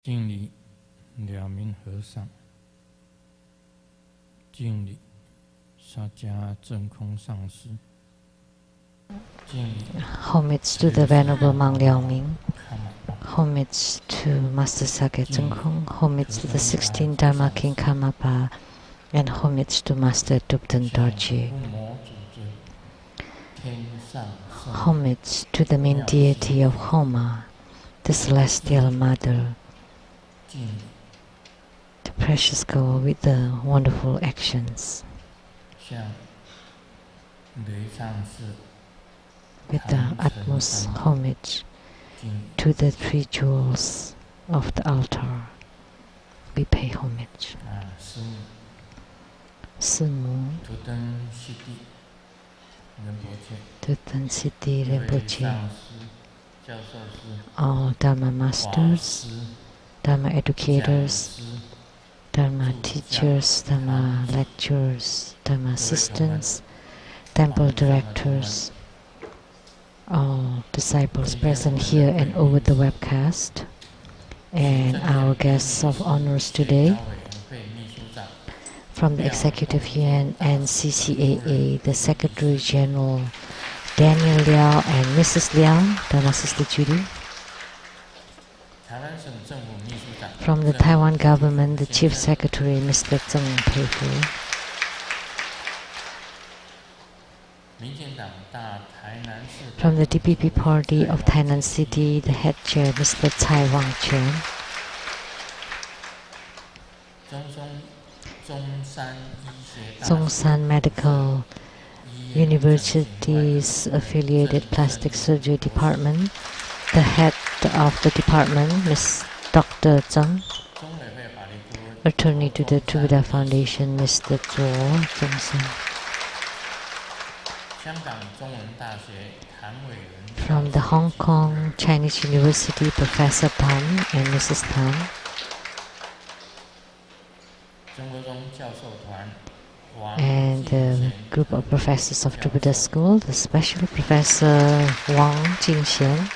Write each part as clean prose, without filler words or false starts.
敬礼两名和尚，敬礼萨迦真空上师，敬礼 Homage to the Venerable Monk Liao Ming. Homage to Master Sakya Zhengkong. Homage to the 16 Dharma King Karmapa. And homage to Master Dubten Dorje. Homage to the main deity of Homa, the Celestial Mother, the precious girl with the wonderful actions. With the utmost homage to the three jewels of the altar, we pay homage. Sư母, Tutan Siddhi Rinpoche, all Dharma masters, Dharma educators, Dharma teachers, Dharma lecturers, Dharma assistants, temple directors, all disciples present here and over the webcast, and our guests of honors today, from the Executive Yuan and CCAA, the Secretary General Daniel Liao and Mrs. Liao, Dharma Sister Judy. From the Taiwan government, the Chief Secretary, Mr. Zheng Peifu. From the DPP Party of Tainan City, the Head Chair, Mr. Tsai Wang Chen. Zhongshan Medical University's affiliated plastic surgery department, the head of the department, Ms. Dr. Zhang. Attorney to the Trubhuda Foundation, Mr. Zhuo Zhongshan. From the Hong Kong Chinese University, Professor Tan and Mrs. Tan. And the group of professors of Trubhuda School, the special Professor Wang Jingxian,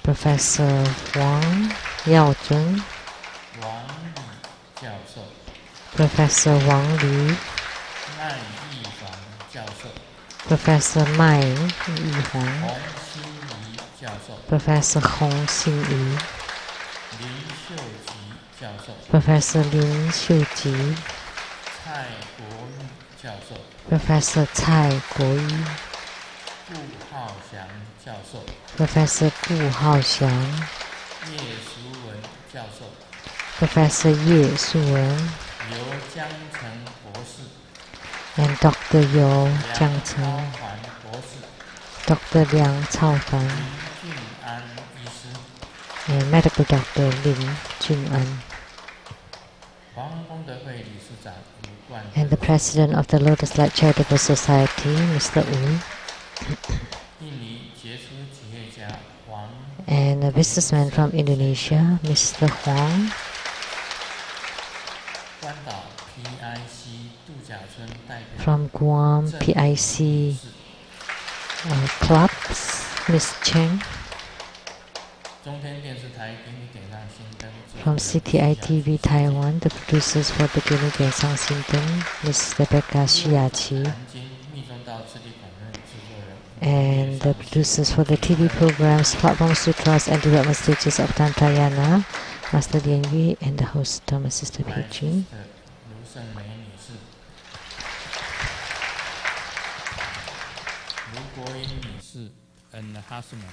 Professor Wang Yaozun, Professor Wang Li, Professor Mai Yihuang, Professor Hong Xinyi, Professor Lin Xiuji, Professor Cai Guoyu, Professor Gu Haoxiang, Professor Ye Suwen, and Dr. Yo Jiangcheng, Dr. Liang Caofan, and Medical Doctor Lin Jun'an, and the President of the Lotus Light Charitable Society, Mr. Wu, and a businessman from Indonesia, Mr. Huang, from Guam PIC clubs, Ms. Cheng, from CTI TV Taiwan, the producers for the Gini Gaisang Sinten, Ms. Rebecca Shiachi, and the producers for the TV programs Platform Sutras and Development Stages of Tantrayana, Master Lian Yui, and the host, Dharma Sister Peijun. And husband.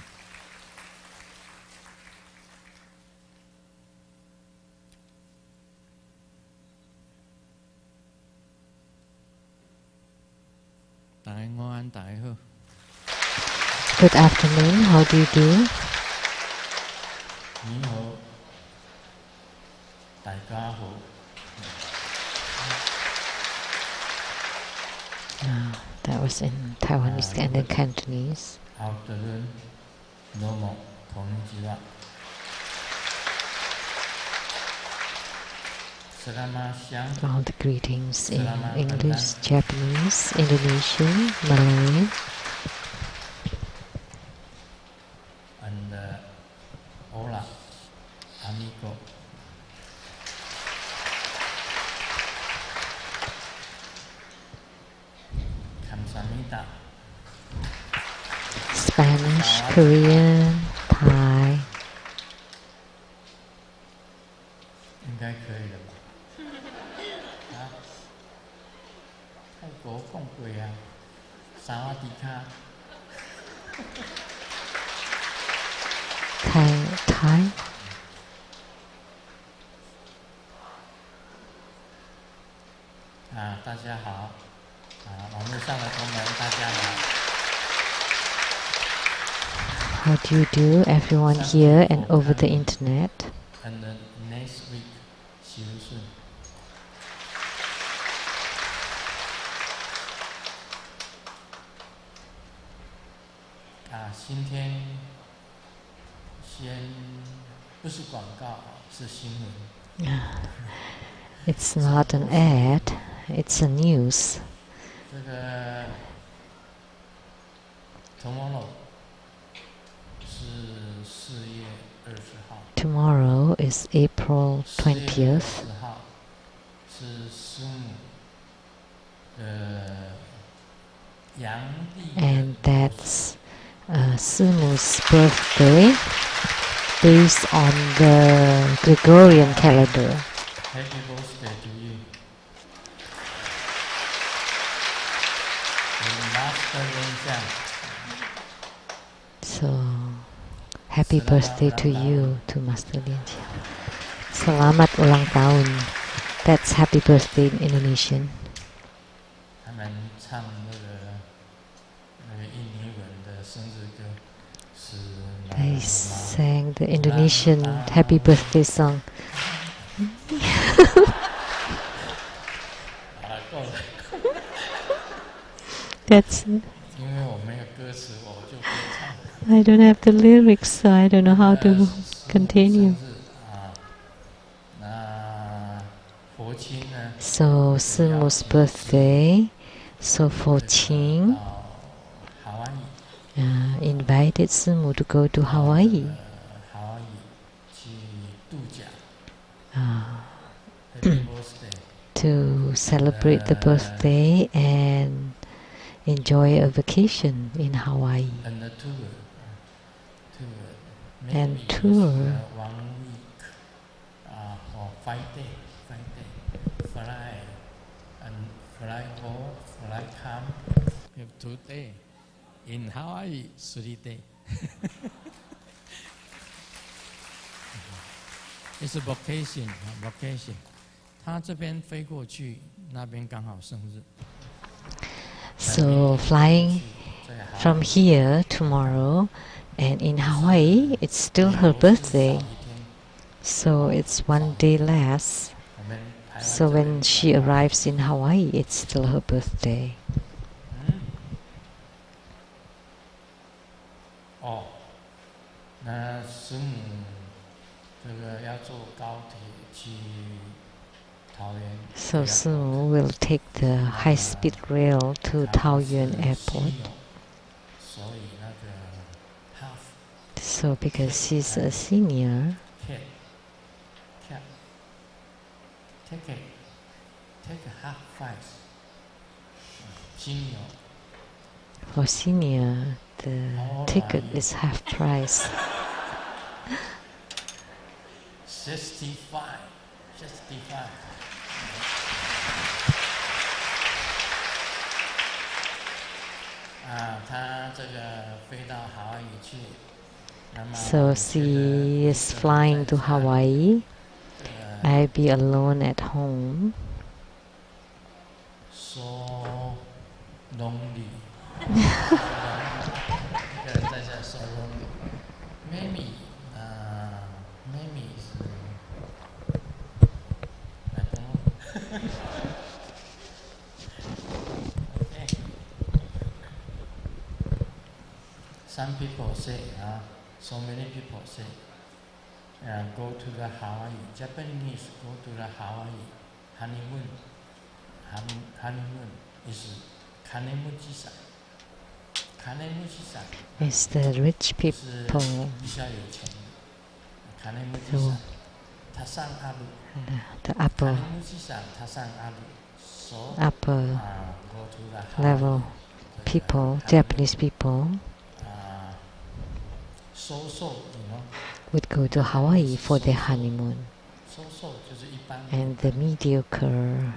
Good afternoon, how do you do? That was in Taiwanese and in Cantonese. Afternoon, normal, konnichiwa. All the greetings in English, Japanese, Indonesian, Malay. And Hola, amigo. 감사합니다. Spanish, Korean, Thai. 应该可以了吧？啊，泰国讲过啊，萨瓦迪卡。Thai. 大家好，网络上的同仁大家好。How do you do, everyone here and over the internet? And then next week, 喜如顺。今天先不是广告，是新闻。It's not an ad, it's a news. 这个 tomorrow 是4月20号。Tomorrow is April 20th. 4月20号是师母的阳历。And that's Sumu's birthday based on the Gregorian calendar. Happy birthday to you. Master Ren So, happy birthday to you, to Master Lien Xiang. Selamat ulang tahun. That's happy birthday in Indonesian. 他们唱那个印尼文的生日歌是。They sang the Indonesian happy birthday song. 够了。That's it. 因为我没有歌词，我就不会唱。I don't have the lyrics, so I don't know how to continue. So, Sumu's birthday, so for Qing, invited Sumu to go to Hawaii. To celebrate the birthday and enjoy a vacation in Hawaii. And tour. 1 week or 5 days. Fly and fly home, fly come. We have 2 days. In Hawaii, 3 days. It's a vacation. 他这边飞过去，那边刚好生日。So flying from here tomorrow, and in Hawaii, it's still her birthday. So it's 1 day less. So when she arrives in Hawaii, it's still her birthday. 那师母这个要坐高铁去桃园。So Sumu will take the high-speed rail to Taoyuan Airport. So because she's a senior, take a half price. Senior. for senior, the ticket is half price. 65. 他这个飞到夏威夷去。So she is flying to Hawaii. I'll be alone at home. So lonely. So lonely. Maybe is I don't know. Okay. Some people say, so many people say, go to the Hawaii. Japanese go to the Hawaii honeymoon. Honeymoon is kanemuchi-san. It's the rich people. So, the upper level people, Japanese people, would go to Hawaii for their honeymoon. And the mediocre,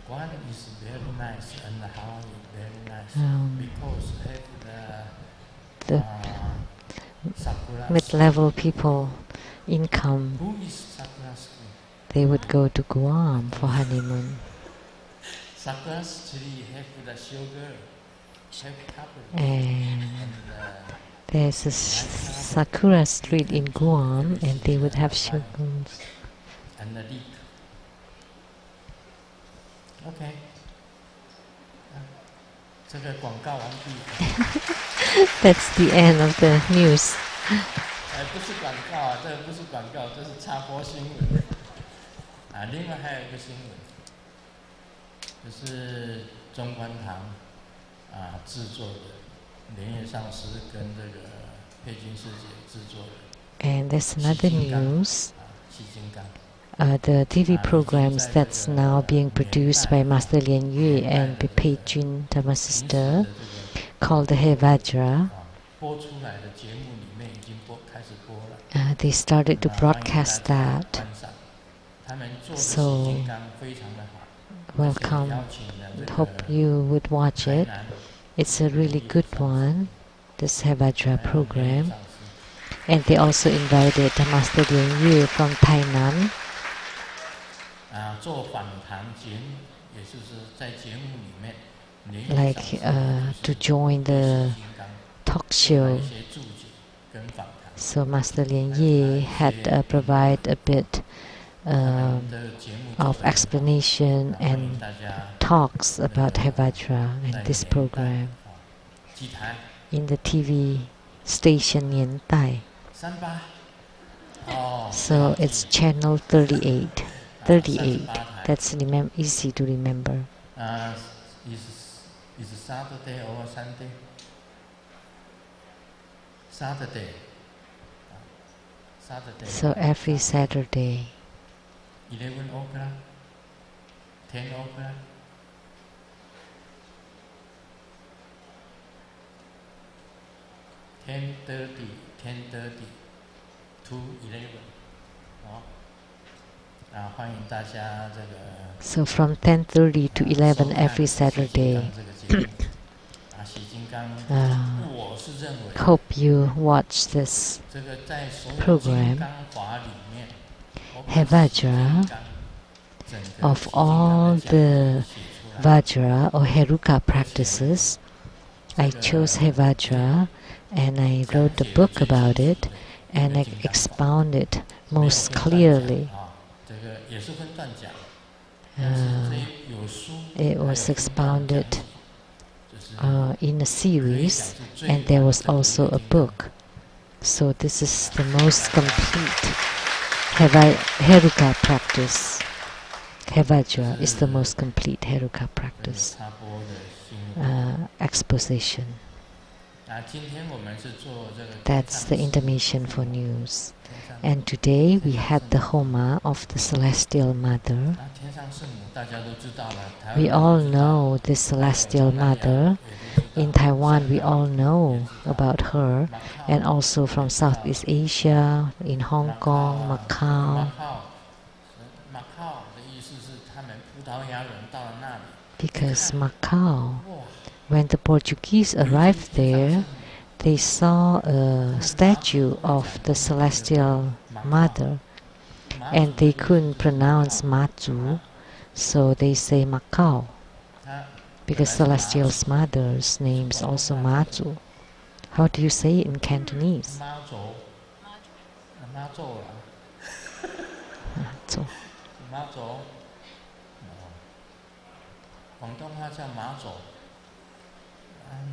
Guam is very nice and Hawaii very nice because the mid-level people income, they would go to Guam for honeymoon. Sakura tree have the sugar, have couple, and there's a Sakura street in Guam, and they would have sugars. And the leek. Okay. That's the end of the news. 不是广告啊，这不是广告，这是插播新闻啊。另外还有一个新闻，就是中观堂制作的莲叶上师跟这个佩君师姐制作的。And there's another news. The TV programs that's now being produced by Master Lien Yue and Pei Jun Dharma sister, called the Hevajra. They started to broadcast that. So, welcome. Hope you would watch it. It's a really good one, this Hevajra program. And they also invited Master Lien Yue from Tainan. Like to join the talk show. So Master Lien Yue had provide a bit of explanation and talks about Hevajra and this program in the TV station Yen Tai. So it's channel 38. 38. That's easy to remember. Is Saturday or Sunday? Saturday. So every Saturday. 11 o'clock, 10 o'clock. 10:30 to 11. So from 10:30 to 11 every Saturday. Hope you watch this program. Hevajra, of all the Vajra or Heruka practices, I chose Hevajra and I wrote a book about it and I expounded most clearly. It was expounded in a series, and there was also a book. So this is the most complete Heruka practice. Hevajra is the most complete Heruka practice exposition. That's the intermission for news. And today we had the Homa of the Celestial Mother. We all know this Celestial Mother. In Taiwan we all know about her, and also from Southeast Asia, in Hong Kong, Macau. Because Macau, when the Portuguese arrived there, they saw a statue of the Celestial Mother, and they couldn't pronounce Matsu, so they say Macau, because Celestial Mother's name is also Matsu. How do you say it in Cantonese? Matsu. 广东话叫马祖，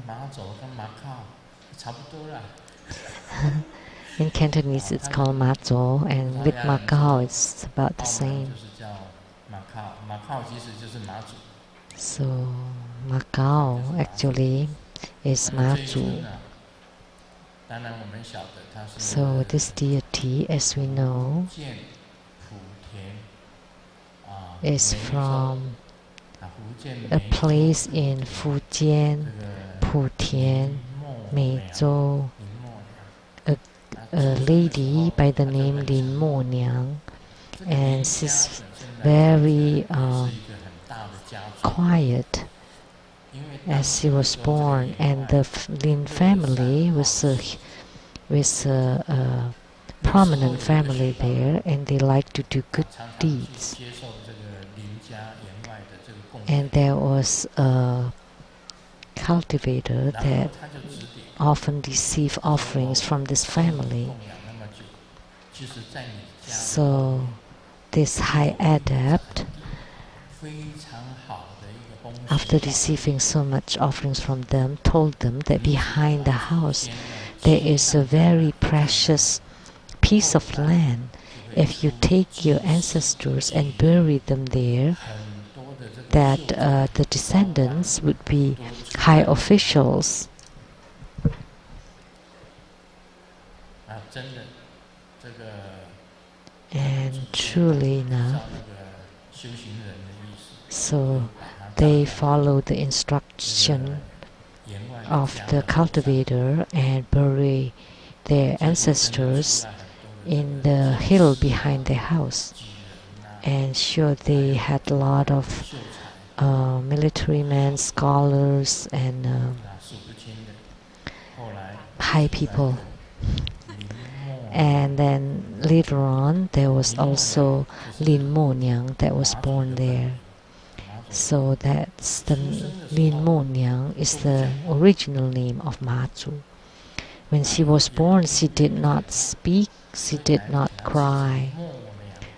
马祖跟马靠差不多啦。In Cantonese it's called Mazo, and with Macau it's about the same. So Macau actually is Mazu. So this deity, as we know, is from a place in Fujian, Putian, Meizhou, a lady by the name Lin Mo Niang, and she's very quiet as she was born, and the Lin family was a prominent family there, and they like to do good deeds. And there was a cultivator that often received offerings from this family. So this high adept, after receiving so much offerings from them, told them that behind the house there is a very precious piece of land. If you take your ancestors and bury them there, that the descendants would be high officials. And truly enough, so they follow the instruction of the cultivator and bury their ancestors in the hill behind their house. And sure, they had a lot of military men, scholars, and high people. And then later on, there was also Lin Mo Niang that was born there. So that's the Lin Mo Niang is the original name of Mazu. When she was born, she did not speak, she did not cry.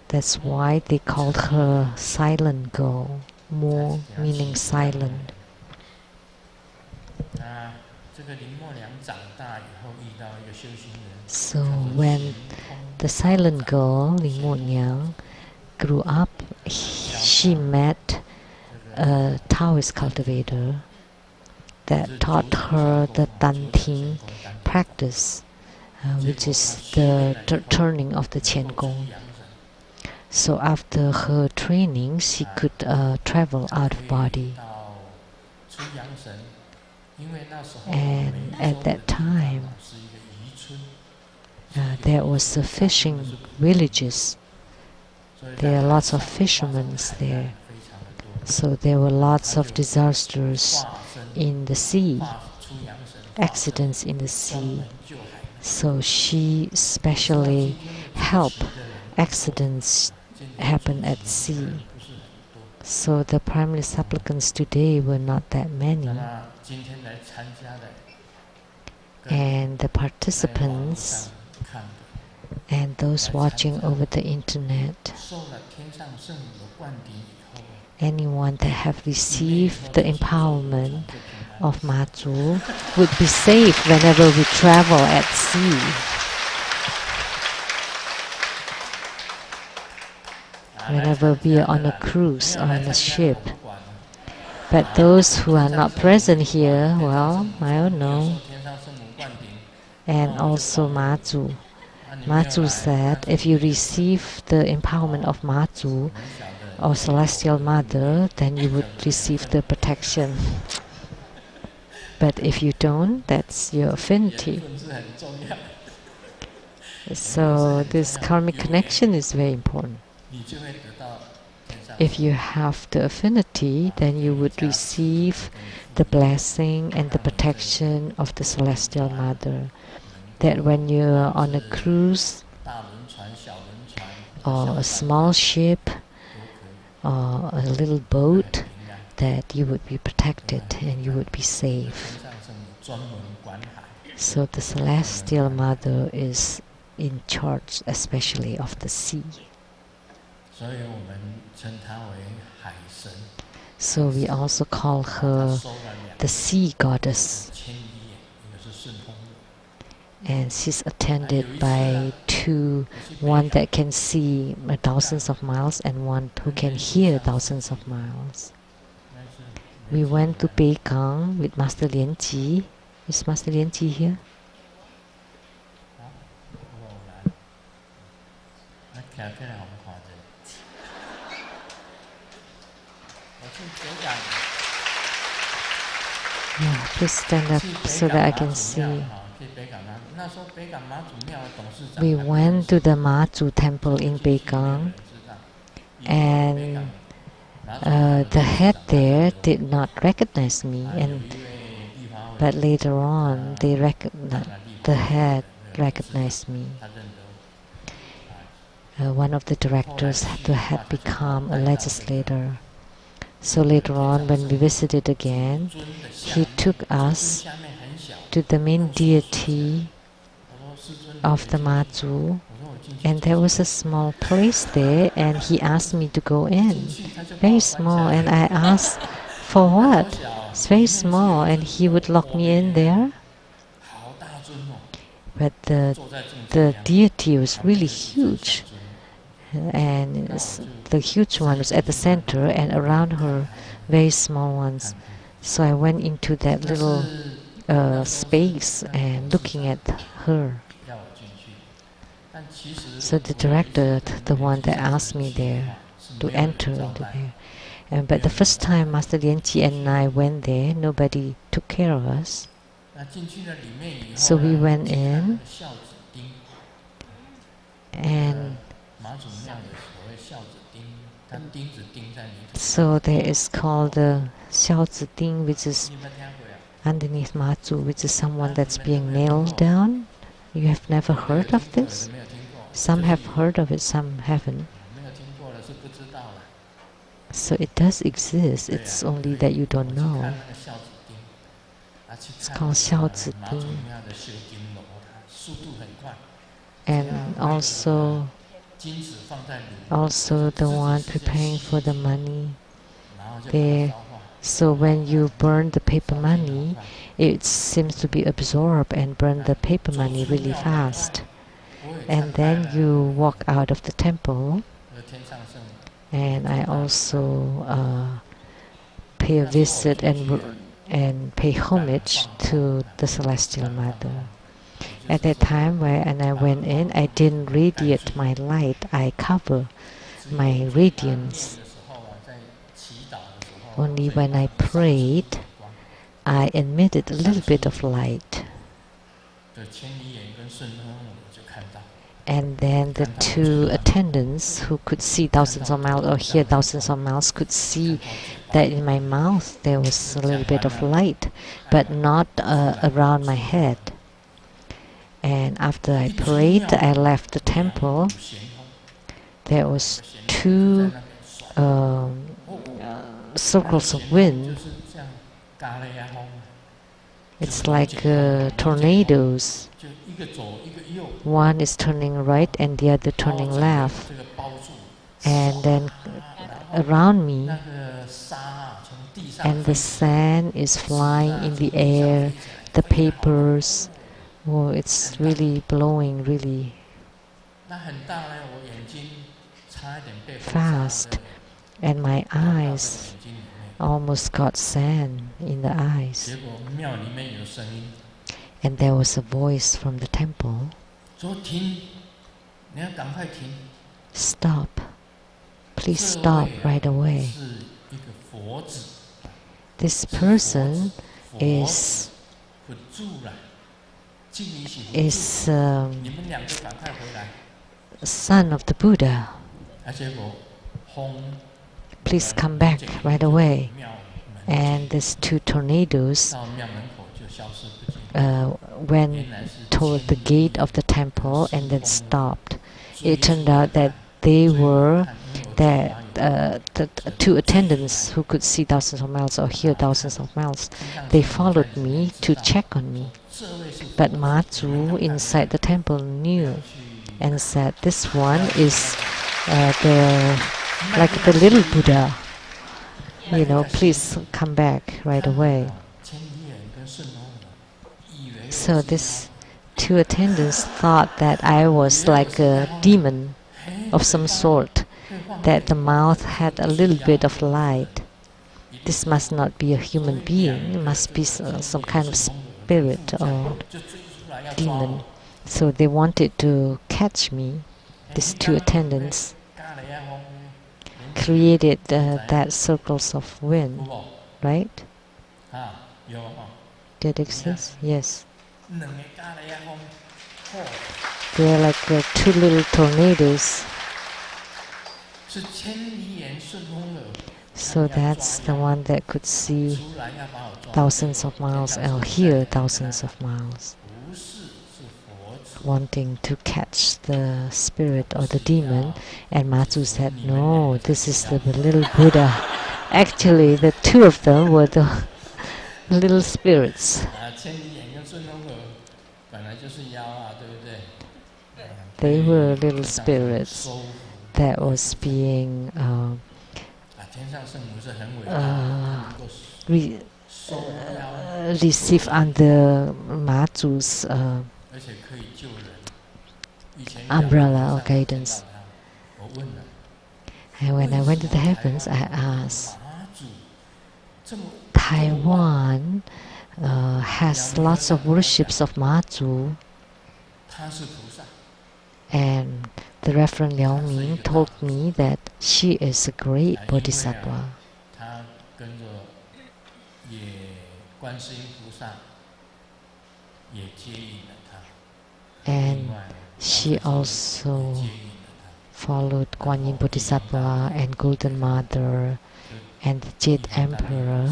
That's why they called her silent girl, Mo meaning silent. So when the silent girl, Lin Mo Niang, grew up, she met a Taoist cultivator that taught her the Tan Ting practice, which is the turning of the Qian Gong. So after her training, she could travel out of body. And at that time, there was a fishing villages. There are lots of fishermen there. So there were lots of disasters in the sea, accidents in the sea. So she especially helped accidents happen at sea. So the primary supplicants today were not that many. And the participants and those watching over the internet, anyone that have received the empowerment of Mazu would be safe whenever we travel at sea. Whenever we are on a cruise or on a ship. But those who are not present here, well, I don't know. And also Mazu. Mazu said, if you receive the empowerment of Mazu or Celestial Mother, then you would receive the protection. But if you don't, that's your affinity. So this karmic connection is very important. If you have the affinity, then you would receive the blessing and the protection of the Celestial Mother. That when you're on a cruise or a small ship or a little boat, that you would be protected and you would be safe. So the Celestial Mother is in charge, especially of the sea. So we also call her the sea goddess. And she's attended by two, one that can see thousands of miles and one who can hear thousands of miles. we went to Peking with Master Lien Ji. Is Master Lien Ji here? Yeah, please stand up so that I can see. We went to the Ma-Zu temple in Peking, and the head there did not recognize me, but later on the head recognized me. One of the directors had become a legislator. So later on, when we visited again, he took us to the main deity of the Ma-Zu, and there was a small place there, and he asked me to go in. Very small, and I asked, for what? It's very small, and he would lock me in there. But the deity was really huge, and the huge one was at the center, and around her, very small ones. So I went into that little space and looking at her. So the director, the one that asked me there to enter into there, but the first time Master Lien Ji and I went there, nobody took care of us. So we went in, and so there is called the Xiao Ding, which is underneath Ma-Zu, which is someone that's being nailed down. You have never heard of this? Some have heard of it, some haven't. So it does exist, it's only that you don't know. It's called Xiao Ding. And also the one preparing for the money there. So when you burn the paper money, it seems to be absorbed and burn the paper money really fast. And then you walk out of the temple, and I also pay a visit and pay homage to the Celestial Mother. At that time when I went in, I didn't radiate my light, I cover my radiance. Only when I prayed, I emitted a little bit of light. And then the two attendants who could see thousands of miles or hear thousands of miles could see that in my mouth there was a little bit of light, but not around my head. And after I prayed, I left the temple. There was two circles of wind. It's like tornadoes. One is turning right and the other turning left. And then around me, and the sand is flying in the air, the papers. Oh, it's really blowing really fast, and my eyes almost got sand in the eyes. And there was a voice from the temple, stop, please stop right away. This person is son of the Buddha. Please come back right away. And these two tornadoes went toward the gate of the temple and then stopped. It turned out that they were the two attendants who could see thousands of miles or hear thousands of miles. They followed me to check on me. But Ma-Zu inside the temple knew and said, this one is like the little Buddha. You know, please come back right away. So these two attendants thought that I was like a demon of some sort, that the mouth had a little bit of light. this must not be a human being, it must be some kind of spirit or demon. So they wanted to catch me. These two attendants created that circles of wind, right? Did it exist? Yes. They are like two little tornadoes. So that's the one that could see thousands of miles or hear thousands of miles, wanting to catch the spirit or the demon. And Matsu said, no, this is the little Buddha. Actually, the two of them were the little spirits. They were little spirits that was being received under Matsu's umbrella or guidance. And when I went to the heavens, I asked, Taiwan has lots of worships of Matsu, and the Reverend Liao Ming told me that she is a great bodhisattva. And she also followed Guan Yin Bodhisattva and Golden Mother and the Jade Emperor.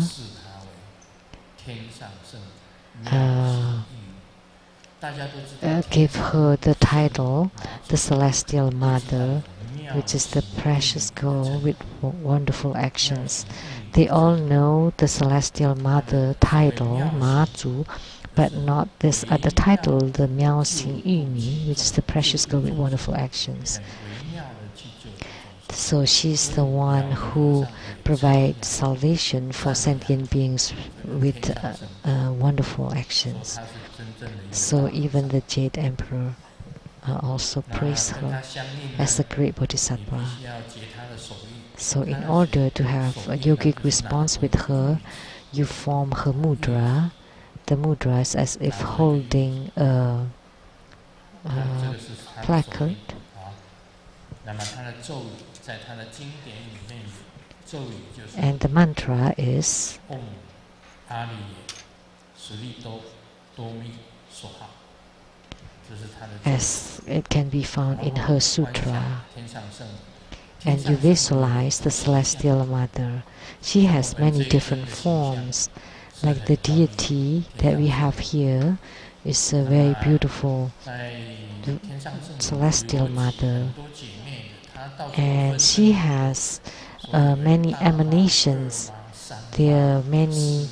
Gave her the title, the Celestial Mother, which is the precious girl with wonderful actions. They all know the Celestial Mother title, Matsu, but not this other title, the Miao Xing Yu Ni, which is the precious girl with wonderful actions. So she's the one who provides salvation for sentient beings with wonderful actions. So even the Jade Emperor also praised her as a great bodhisattva. So in order to have a yogic response with her, you form her mudra. The mudra is as if holding a placard. And the mantra is as it can be found in her sutra. And you visualize the Celestial Mother. She has many different forms. Like the deity that we have here is a very beautiful Celestial Mother. And she has many emanations. There are many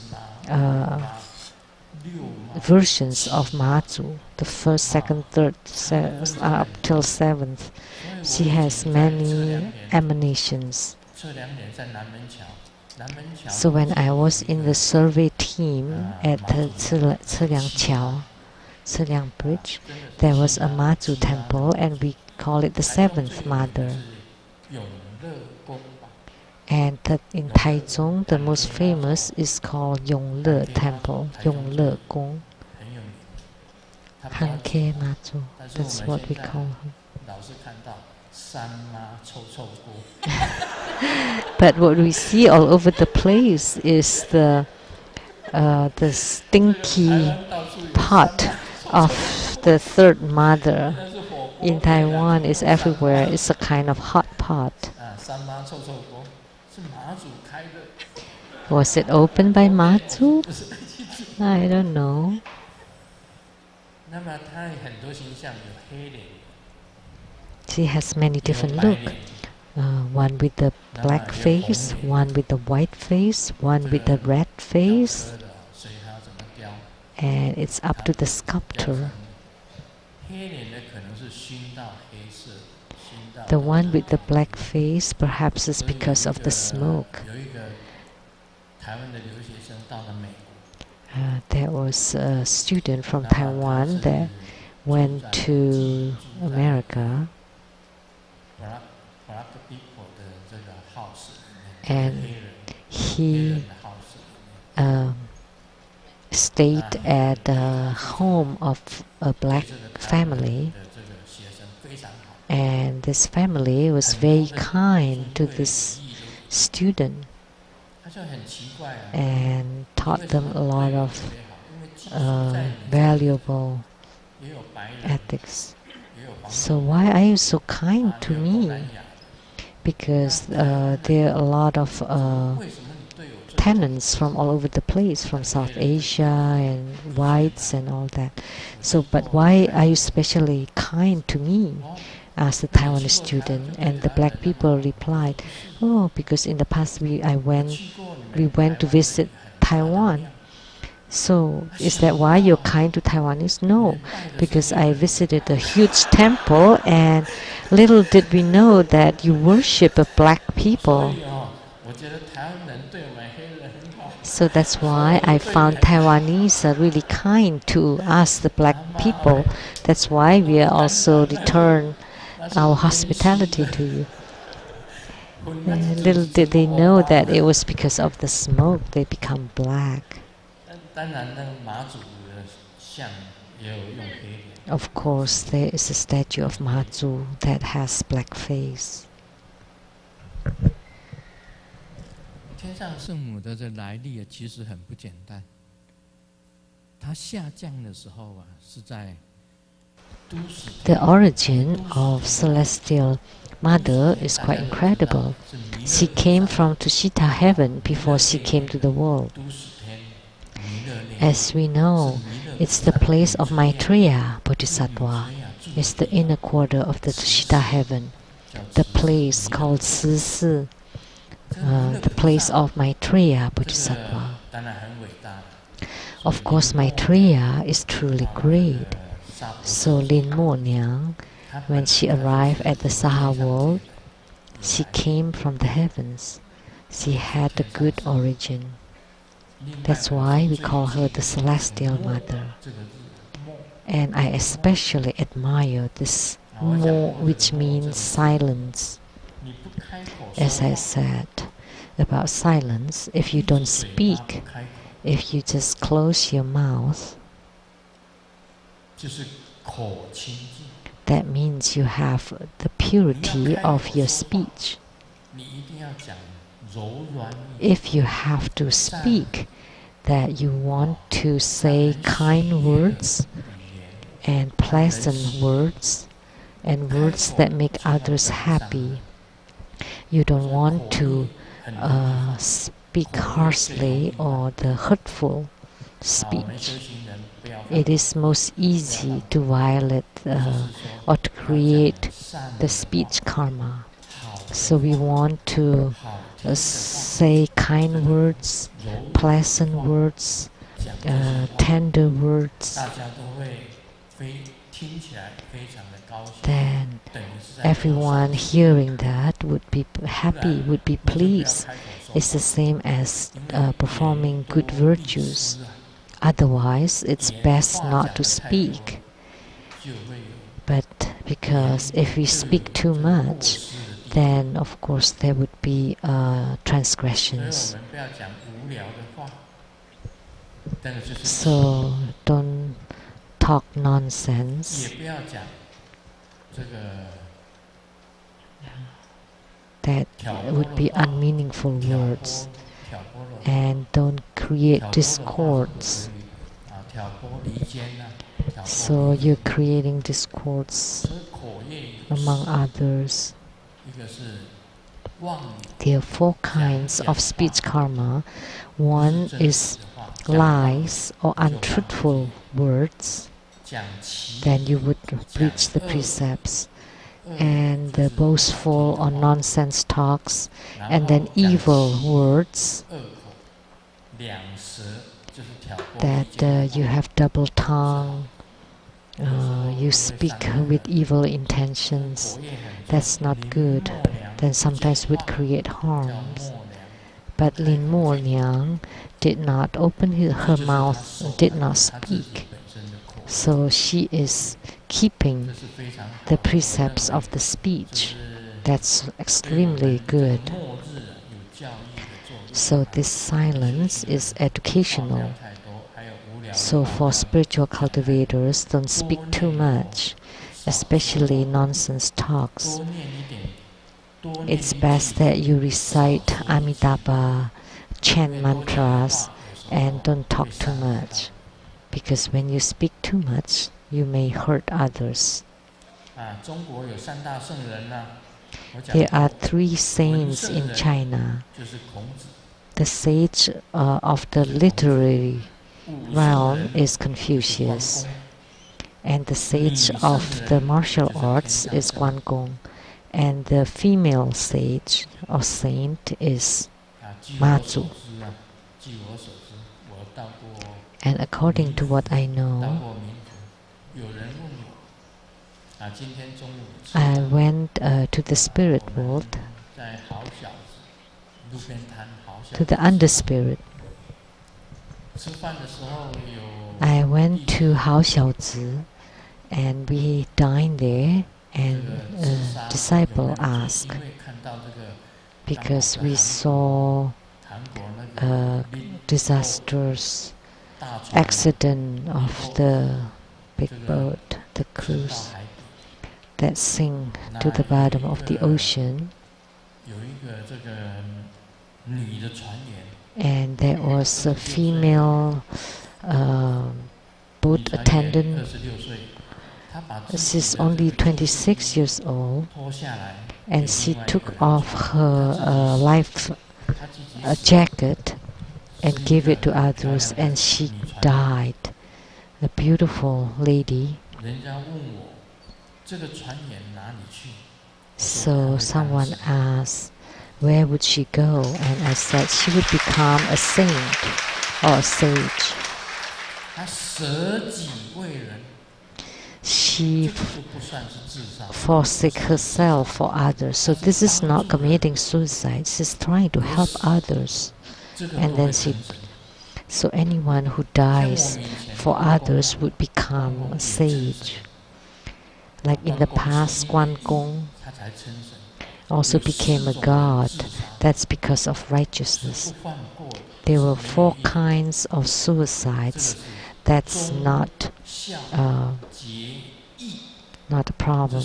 versions of Matsu. The first, second, third, up till seventh. She has many emanations. So when I was in the survey team at the Celiang Bridge, there was a Matsu temple, and we call it the seventh mother. And in Taichung, the most famous is called Yongle Temple, Yongle Gong. Hanke Matsu, that's what we call her. But what we see all over the place is the stinky pot of the third mother. In Taiwan, it's everywhere. It's a kind of hot pot. Was it opened by Matsu? I don't know. She has many different looks. One with the black face, one with the white face, one with the red face. And it's up to the sculptor. The one with the black face perhaps is because of the smoke. There was a student from Taiwan that went to America, and he stayed at the home of a black family, and this family was very kind to this student and taught them a lot of valuable ethics. So why are you so kind to me? Because there are a lot of tenants from all over the place, from South Asia and whites and all that. So, but why are you especially kind to me? Asked the Taiwanese student, and the black people replied, "Oh, because in the past we went to visit Taiwan." So, is that why you're kind to Taiwanese? No, because I visited a huge temple, and little did we know that you worship of black people. So that's why I found Taiwanese are really kind to us, the black people. That's why we are also return our hospitality to you. And little did they know that it was because of the smoke they become black. Of course, there is a statue of Mazu that has black face. 天上圣母的这来历其实很不简单。她下降的时候是在 The origin of Celestial Mother is quite incredible. She came from Tushita heaven before she came to the world. As we know, it's the place of Maitreya Bodhisattva. It's the inner quarter of the Tushita heaven. The place called Si, the place of Maitreya Bodhisattva. Of course, Maitreya is truly great. So Lin Mo Nyang, when she arrived at the Saha world, she came from the heavens. She had a good origin. That's why we call her the Celestial Mother. And I especially admire this Mo, which means silence. As I said about silence, if you don't speak, if you just close your mouth, that means you have the purity of your speech. If you have to speak, that you want to say kind words and pleasant words and words that make others happy. You don't want to speak harshly or the hurtful speech. It is most easy to violate or to create the speech karma. So we want to say kind words, pleasant words, tender words. Then everyone hearing that would be happy, would be pleased. It's the same as performing good virtues. Otherwise, it's best not to speak. But because if we speak too much, then of course there would be transgressions. So don't talk nonsense. That would be unmeaningful words. And don't create discords. So you're creating discords among others. There are four kinds of speech karma. One is lies or untruthful words. Then you would breach the precepts. And the boastful or nonsense talks. And then evil words. That you have double tongue. You speak with evil intentions. That's not good. Then sometimes would create harms. But Lin Mo Nyang did not open her mouth, did not speak. So she is keeping the precepts of the speech. That's extremely good. So this silence is educational. So for spiritual cultivators, don't speak too much, especially nonsense talks. It's best that you recite Amitabha, chant mantras, and don't talk too much. Because when you speak too much, you may hurt others. There are 3 saints in China. The sage of the literary realm is Confucius, and the sage of the martial arts is Guangong, and the female sage or saint is Mazu. And according to what I know, I went to the spirit world, to the underspirit. I went to Hao Xiaozi and we dined there, and a disciple asked, because we saw a disastrous accident of the big boat, the cruise, that sank to the bottom of the ocean, and there was a female boat attendant. She's only 26 years old, and she took off her life jacket and gave it to others, and she died. A beautiful lady. So someone asked, where would she go? And I said she would become a saint or a sage. She forsake herself for others. So this is not committing suicide. She's trying to help others. And then so anyone who dies for others would become a sage. Like in the past, Guangong also became a god. That's because of righteousness. There were 4 kinds of suicides. That's not a problem.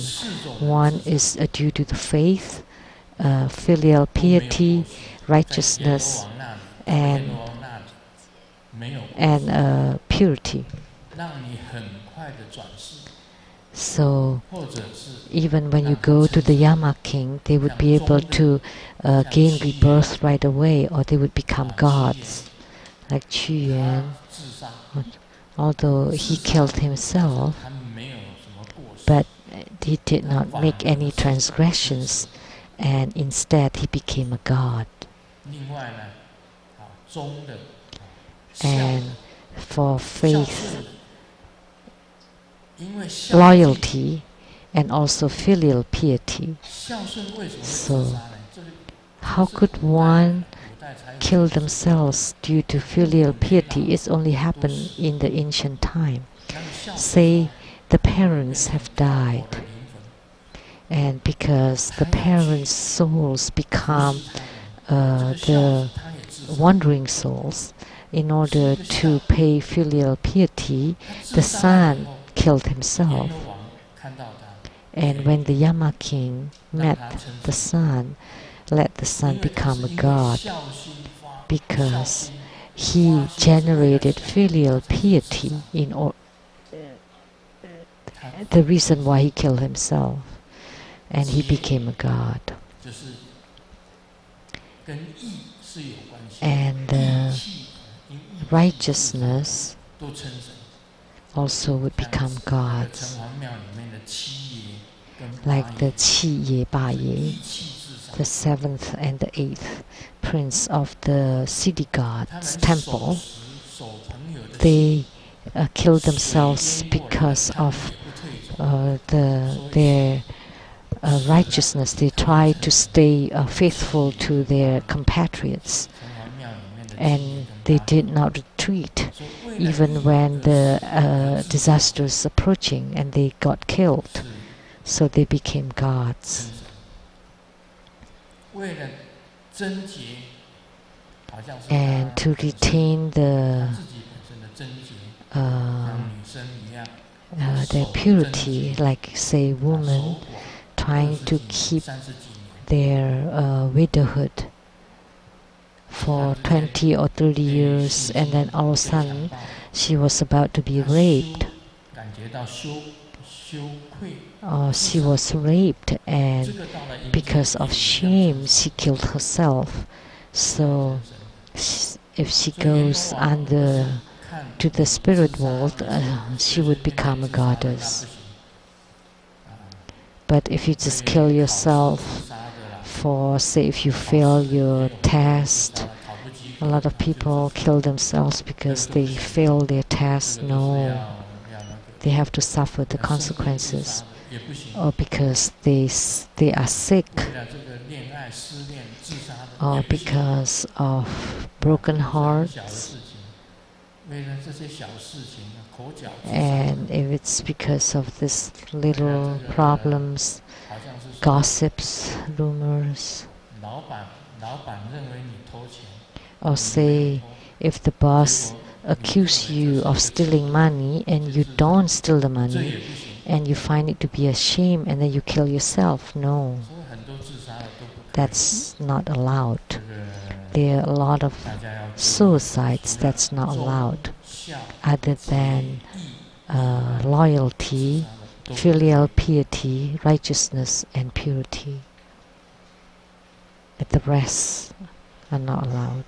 One is due to the faith, filial piety, righteousness, and purity. So even when you go to the Yama king, they would be able to gain rebirth right away, or they would become gods. Like Sheng-yen, although he killed himself, but he did not make any transgressions, and instead he became a god. And for faith, loyalty, and also filial piety. So how could one kill themselves due to filial piety? It's only happened in the ancient time. Say the parents have died, and because the parents' souls become the wandering souls, in order to pay filial piety, the son killed himself. And when the Yama king met the son, let the son become a god, because he generated filial piety the reason why he killed himself, and he became a god. And righteousness also would become gods, like the Qi Ye Ba Ye, the 7th and the 8th prince of the city gods temple. They killed themselves because of their righteousness. They tried to stay faithful to their compatriots, and they did not retreat even when the disaster is approaching, and they got killed. So they became gods. and to retain their purity, like say women trying to keep their widowhood for 20 or 30 years, and then all of a sudden she was about to be raped. She was raped, and because of shame she killed herself. So if she goes to the spirit world, she would become a goddess. But if you just kill yourself for, say, if you fail your test, a lot of people kill themselves because they fail their test. No, they have to suffer the consequences, or because they are sick, or because of broken hearts. And if it's because of this little problems, gossips, rumors, or say if the boss accuses you of stealing money and you don't steal the money and you find it to be a shame and then you kill yourself. No, that's not allowed. There are a lot of suicides that's not allowed, other than loyalty, filial piety, righteousness, and purity. But the rest are not allowed.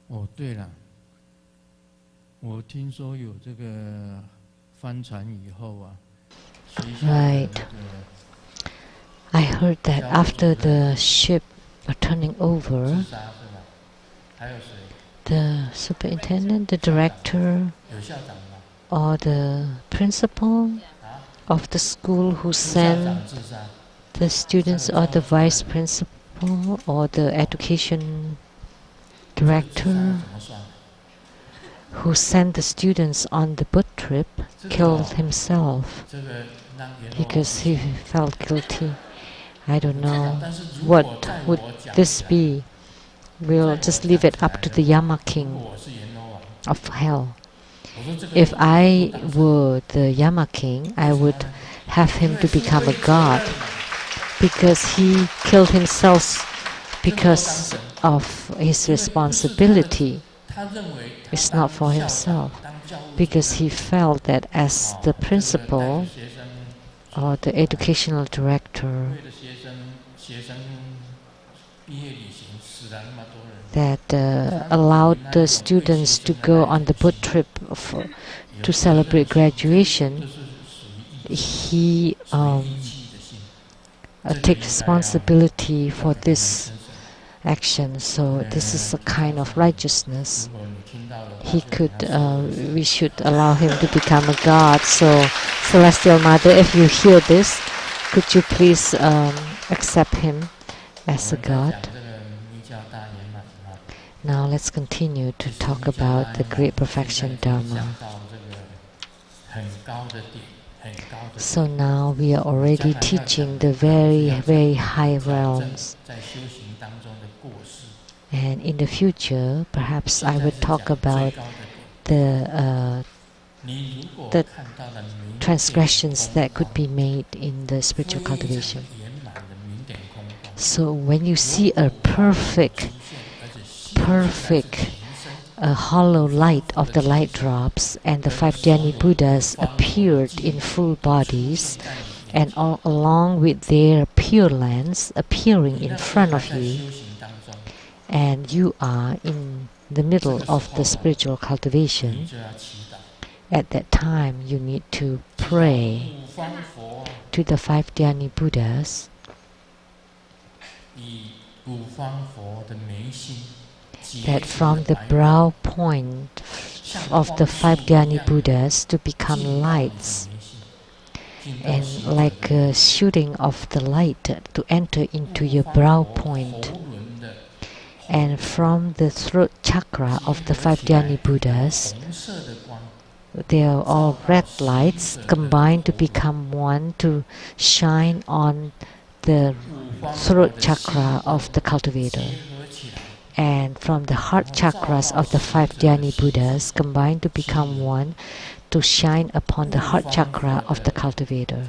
Oh, 对了，我听说有这个帆船以后啊。Right. I heard that after the ship are turning over, the superintendent, the director, or the principal of the school who sent the students, or the vice principal, or the education director who sent the students on the boat trip killed himself because he felt guilty. I don't know what would this be. We'll just leave it up to the Yama king of hell. If I were the Yama king, I would have him to become a god, because he killed himself because of his responsibility. It's not for himself, because he felt that as the principal or the educational director, that allowed the students to go on the boat trip to celebrate graduation, he takes responsibility for this action. So this is a kind of righteousness. He could, we should allow him to become a god. So, Celestial Mother, if you hear this, could you please accept him as a god? Now let's continue to talk about the Great Perfection Dharma. So now we are already teaching the very, very high realms. And in the future, perhaps I would talk about the transgressions that could be made in the spiritual cultivation. So when you see a perfect hollow light of the light drops, and the 5 Dhyani Buddhas appeared in full bodies, and all along with their pure lands appearing in front of you, and you are in the middle of the spiritual cultivation, at that time you need to pray to the 5 Dhyani Buddhas that from the brow point of the 5 Dhyani Buddhas to become lights, and like a shooting of the light to enter into your brow point, And from the throat chakra of the 5 Dhyani Buddhas, they are all red lights combined to become one to shine on the throat chakra of the cultivator. And from the heart chakras of the 5 Dhyani Buddhas combined to become one to shine upon the heart chakra of the cultivator.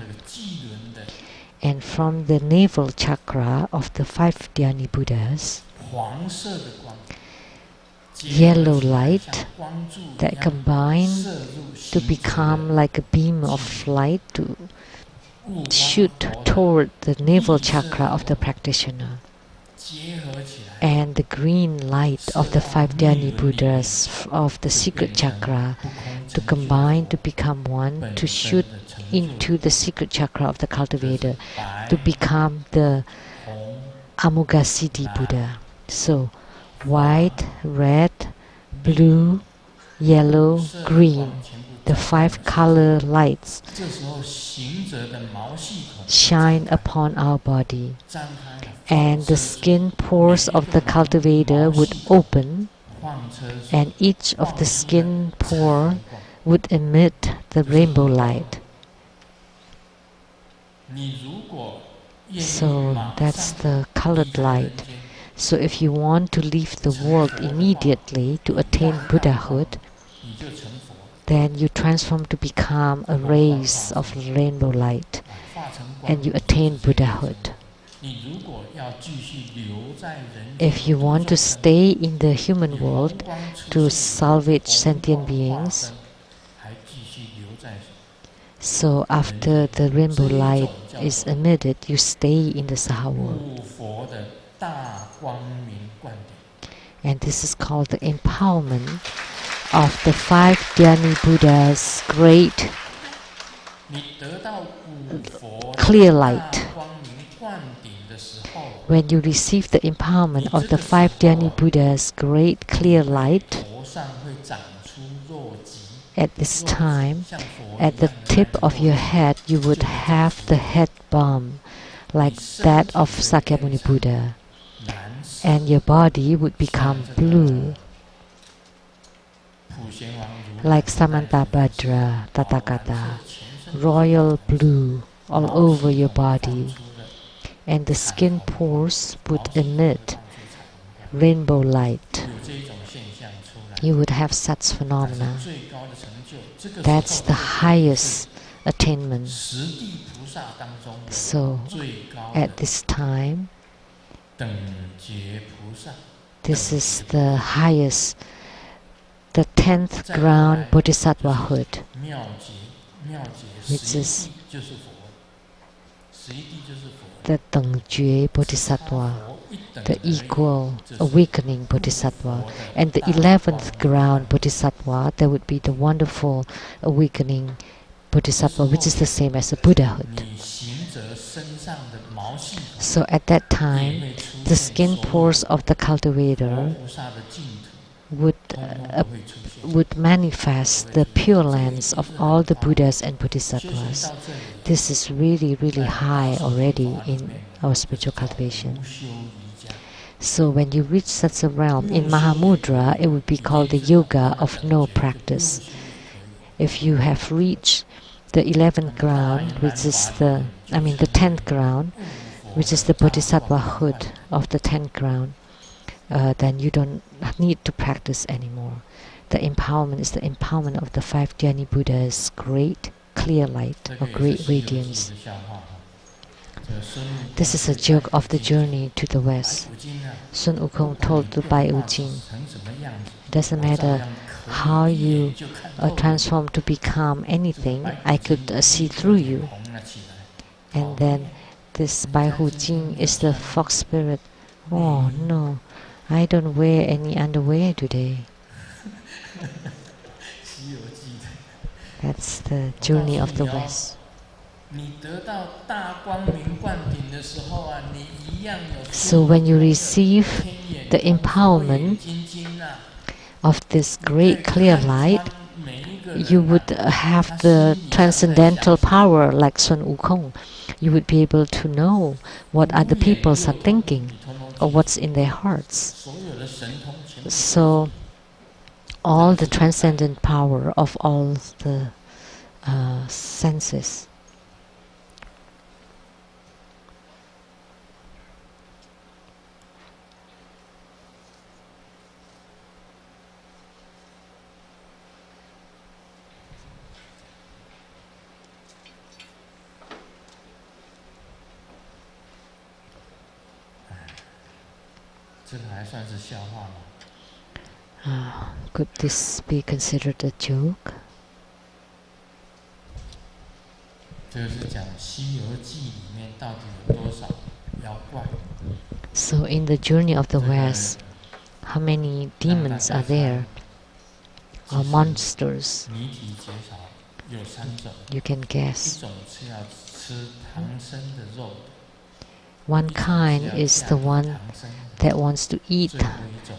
And from the navel chakra of the 5 Dhyani Buddhas, yellow light that combine to become like a beam of light to shoot toward the navel chakra of the practitioner. And the green light of the 5 Dhyani Buddhas of the secret chakra to combine to become one to shoot into the secret chakra of the cultivator to become the Amughasiddhi Buddha. So white, red, blue, yellow, green, the 5 color lights shine upon our body, and the skin pores of the cultivator would open, and each of the skin pore would emit the rainbow light. So that's the colored light. So if you want to leave the world immediately to attain Buddhahood, then you transform to become a rays of rainbow light, and you attain Buddhahood. If you want to stay in the human world to salvage sentient beings, so after the rainbow light is emitted, you stay in the Saha world. And this is called the empowerment of the 5 Dhyani Buddhas' great clear light. When you receive the empowerment of the 5 Dhyani Buddhas' great clear light, at this time, at the tip of your head, you would have the head balm like that of Sakyamuni Buddha, and your body would become blue, like Samantabhadra Tathagata, royal blue all over your body, and the skin pores would emit rainbow light. You would have such phenomena. That's the highest attainment. So at this time, this is the highest, the 10th ground bodhisattvahood, which is the Tengjue Bodhisattva, the equal awakening Bodhisattva. And the 11th ground Bodhisattva, that would be the wonderful awakening Bodhisattva, which is the same as the Buddhahood. So at that time, the skin pores of the cultivator would manifest the pure lands of all the Buddhas and Bodhisattvas. This is really, really high already in our spiritual cultivation. So when you reach such a realm, in Mahamudra, it would be called the yoga of no practice. If you have reached the 11th ground, which is the 10th ground, which is the bodhisattvahood of the 10th ground, then you don't need to practice anymore. The empowerment is the empowerment of the 5 Dhyani Buddhas' great clear light or great radiance. This is a joke of the journey to the West. Sun Wukong told to Bai Ujing, it doesn't matter how you transform to become anything, I could see through you. And then this Bai Ujing is the fox spirit. Oh no, I don't wear any underwear today. That's the journey of the West. So when you receive the empowerment of this great clear light, you would have the transcendental power like Sun Wukong. You would be able to know what other people are thinking. or what's in their hearts. So all the transcendent power of all the senses. Could this be considered a joke? So in the journey of the West, how many demons are there? Or monsters? You can guess. One kind is the one that wants to eat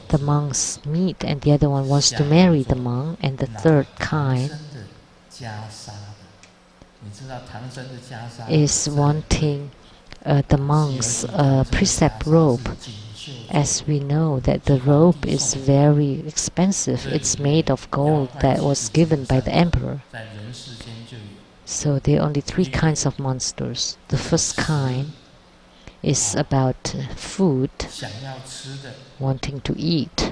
the monk's meat, and the other one wants to marry the monk, and the third kind is wanting the monk's precept robe. As we know that the robe is very expensive, it's made of gold that was given by the emperor. So there are only three kinds of monsters. The first kind is about food, wanting to eat.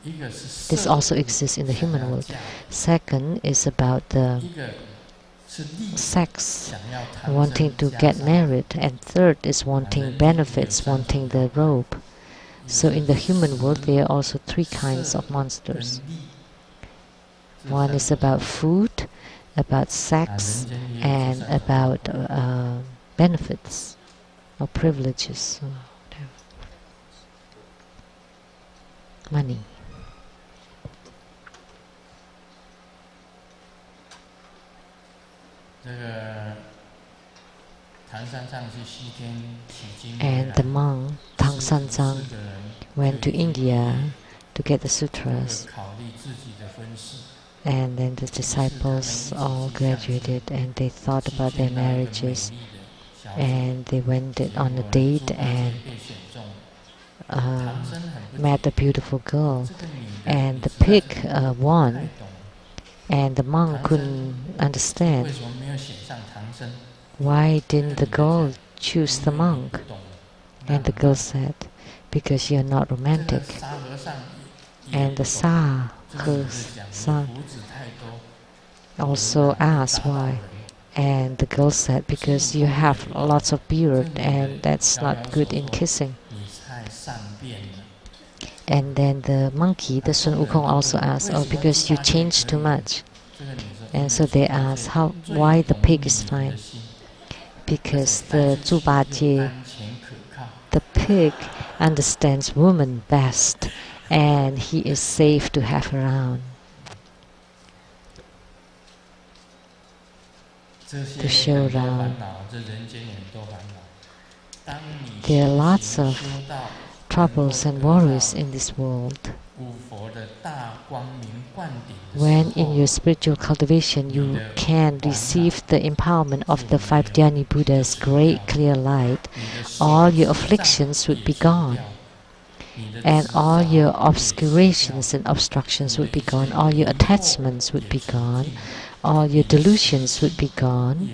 This also exists in the human world. Second is about the sex, wanting to get married. And third is wanting benefits, wanting the robe. So in the human world there are also three kinds of monsters. One is about food, about sex, and about benefits or privileges, money. And the monk Tang San Zang went to India to get the sutras, and then the disciples all graduated and they thought about their marriages, and they went on a date and met a beautiful girl, and the pig won, and the monk couldn't understand why didn't the girl choose the monk. And the girl said, because you're not romantic. And the Sa, her son, also asked why. And the girl said, because you have lots of beard and that's not good in kissing. And then the monkey, the Sun Wukong, also asked, oh, because you changed too much. And so they asked, why the pig is fine? Because the Zubajie, the pig, understands woman best, and he is safe to have around. To show around. There are lots of troubles and worries in this world. When in your spiritual cultivation you can receive the empowerment of the five Dhyani Buddha's great clear light, all your afflictions would be gone. And all your obscurations and obstructions would be gone, all your attachments would be gone, all your delusions would be gone,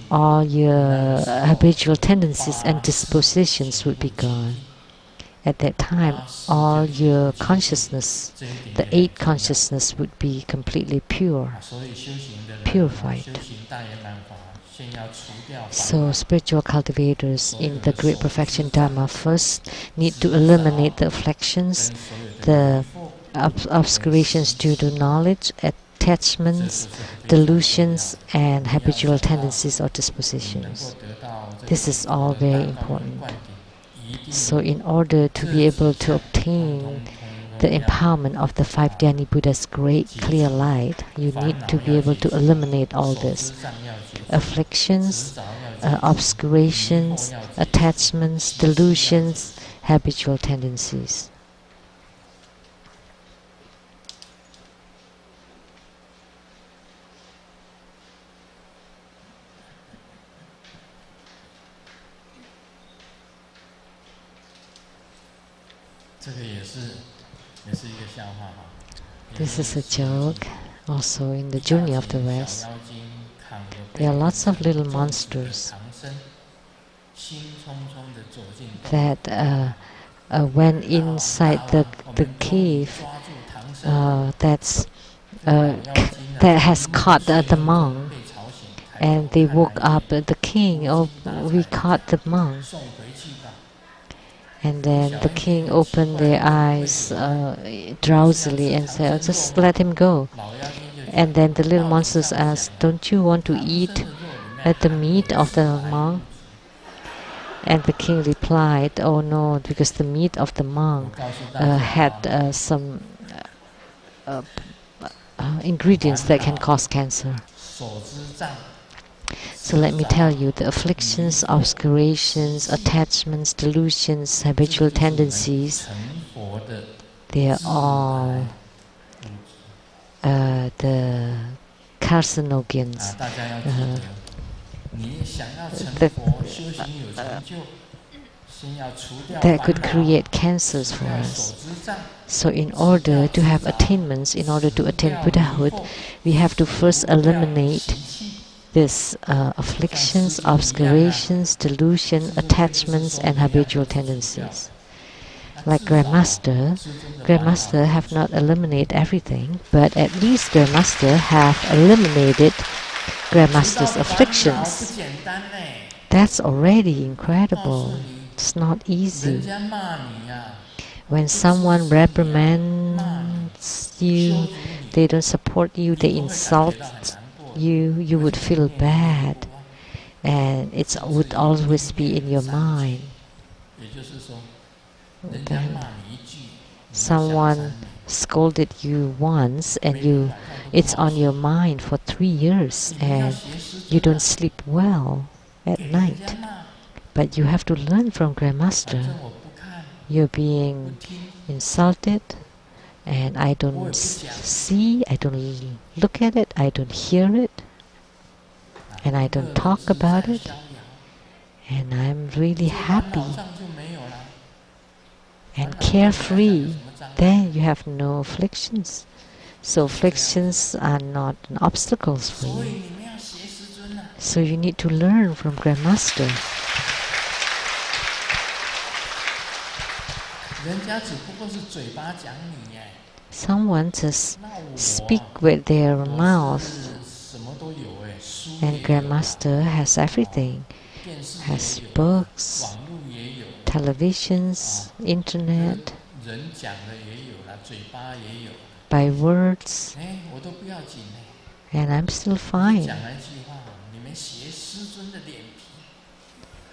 all your habitual tendencies and dispositions would be gone. At that time, all your consciousness, the eight consciousness, would be completely purified. So spiritual cultivators in the Great Perfection Dharma first need to eliminate the afflictions, the obscurations due to knowledge, attachments, delusions, and habitual tendencies or dispositions. This is all very important. So in order to be able to obtain the empowerment of the five Dhyani Buddha's great clear light, you need to be able to eliminate all this. Afflictions, obscurations, attachments, delusions, habitual tendencies. This is a joke. Also, in the journey of the West, there are lots of little monsters that when inside the cave that has caught the monk, and they woke up the king. Oh, we caught the monk. And then the king opened their eyes drowsily and said, oh, just let him go. And then the little monsters asked, don't you want to eat the meat of the monk? And the king replied, oh no, because the meat of the monk had some ingredients that can cause cancer. So let me tell you, the afflictions, obscurations, attachments, delusions, habitual tendencies, they are all the carcinogens. That could create cancers for us. So in order to have attainments, in order to attain Buddhahood, we have to first eliminate this afflictions, obscurations, delusion, attachments, and habitual tendencies. Like Grandmaster have not eliminated everything, but at least Grandmaster have eliminated Grandmaster's afflictions. That's already incredible. It's not easy. When someone reprimands you, they don't support you, they insult you would feel bad, and it would always be in your mind. Then someone scolded you once, and it's on your mind for 3 years, and you don't sleep well at night. But you have to learn from Grandmaster. You're being insulted, and I don't see, I don't look at it, I don't hear it, and I don't talk about it, and I'm really happy and carefree. Then you have no afflictions. So afflictions are not obstacles for you. So you need to learn from Grandmaster. Someone just speak with their mouth, and Grandmaster has everything. Has books, televisions, internet, by words, and I'm still fine.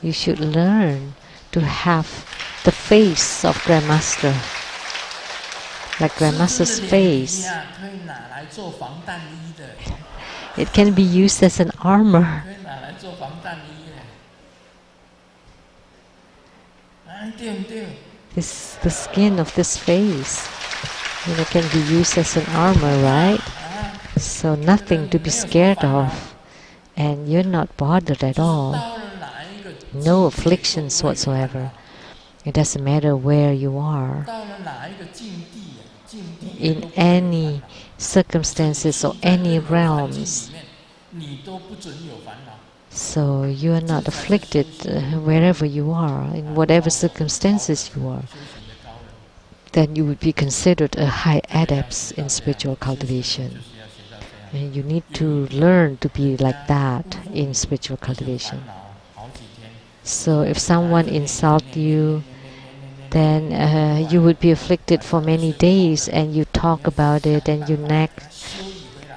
You should learn to have the face of Grandmaster, like Grandmaster's face. It can be used as an armor. The skin of this face, can be used as an armor, right? So nothing to be scared of, and you're not bothered at all. No afflictions whatsoever. It doesn't matter where you are, in any circumstances or any realms. So you are not afflicted wherever you are, in whatever circumstances you are. Then you would be considered a high adept in spiritual cultivation. And you need to learn to be like that in spiritual cultivation. So if someone insults you, then you would be afflicted for many days, and you talk about it, and you nag,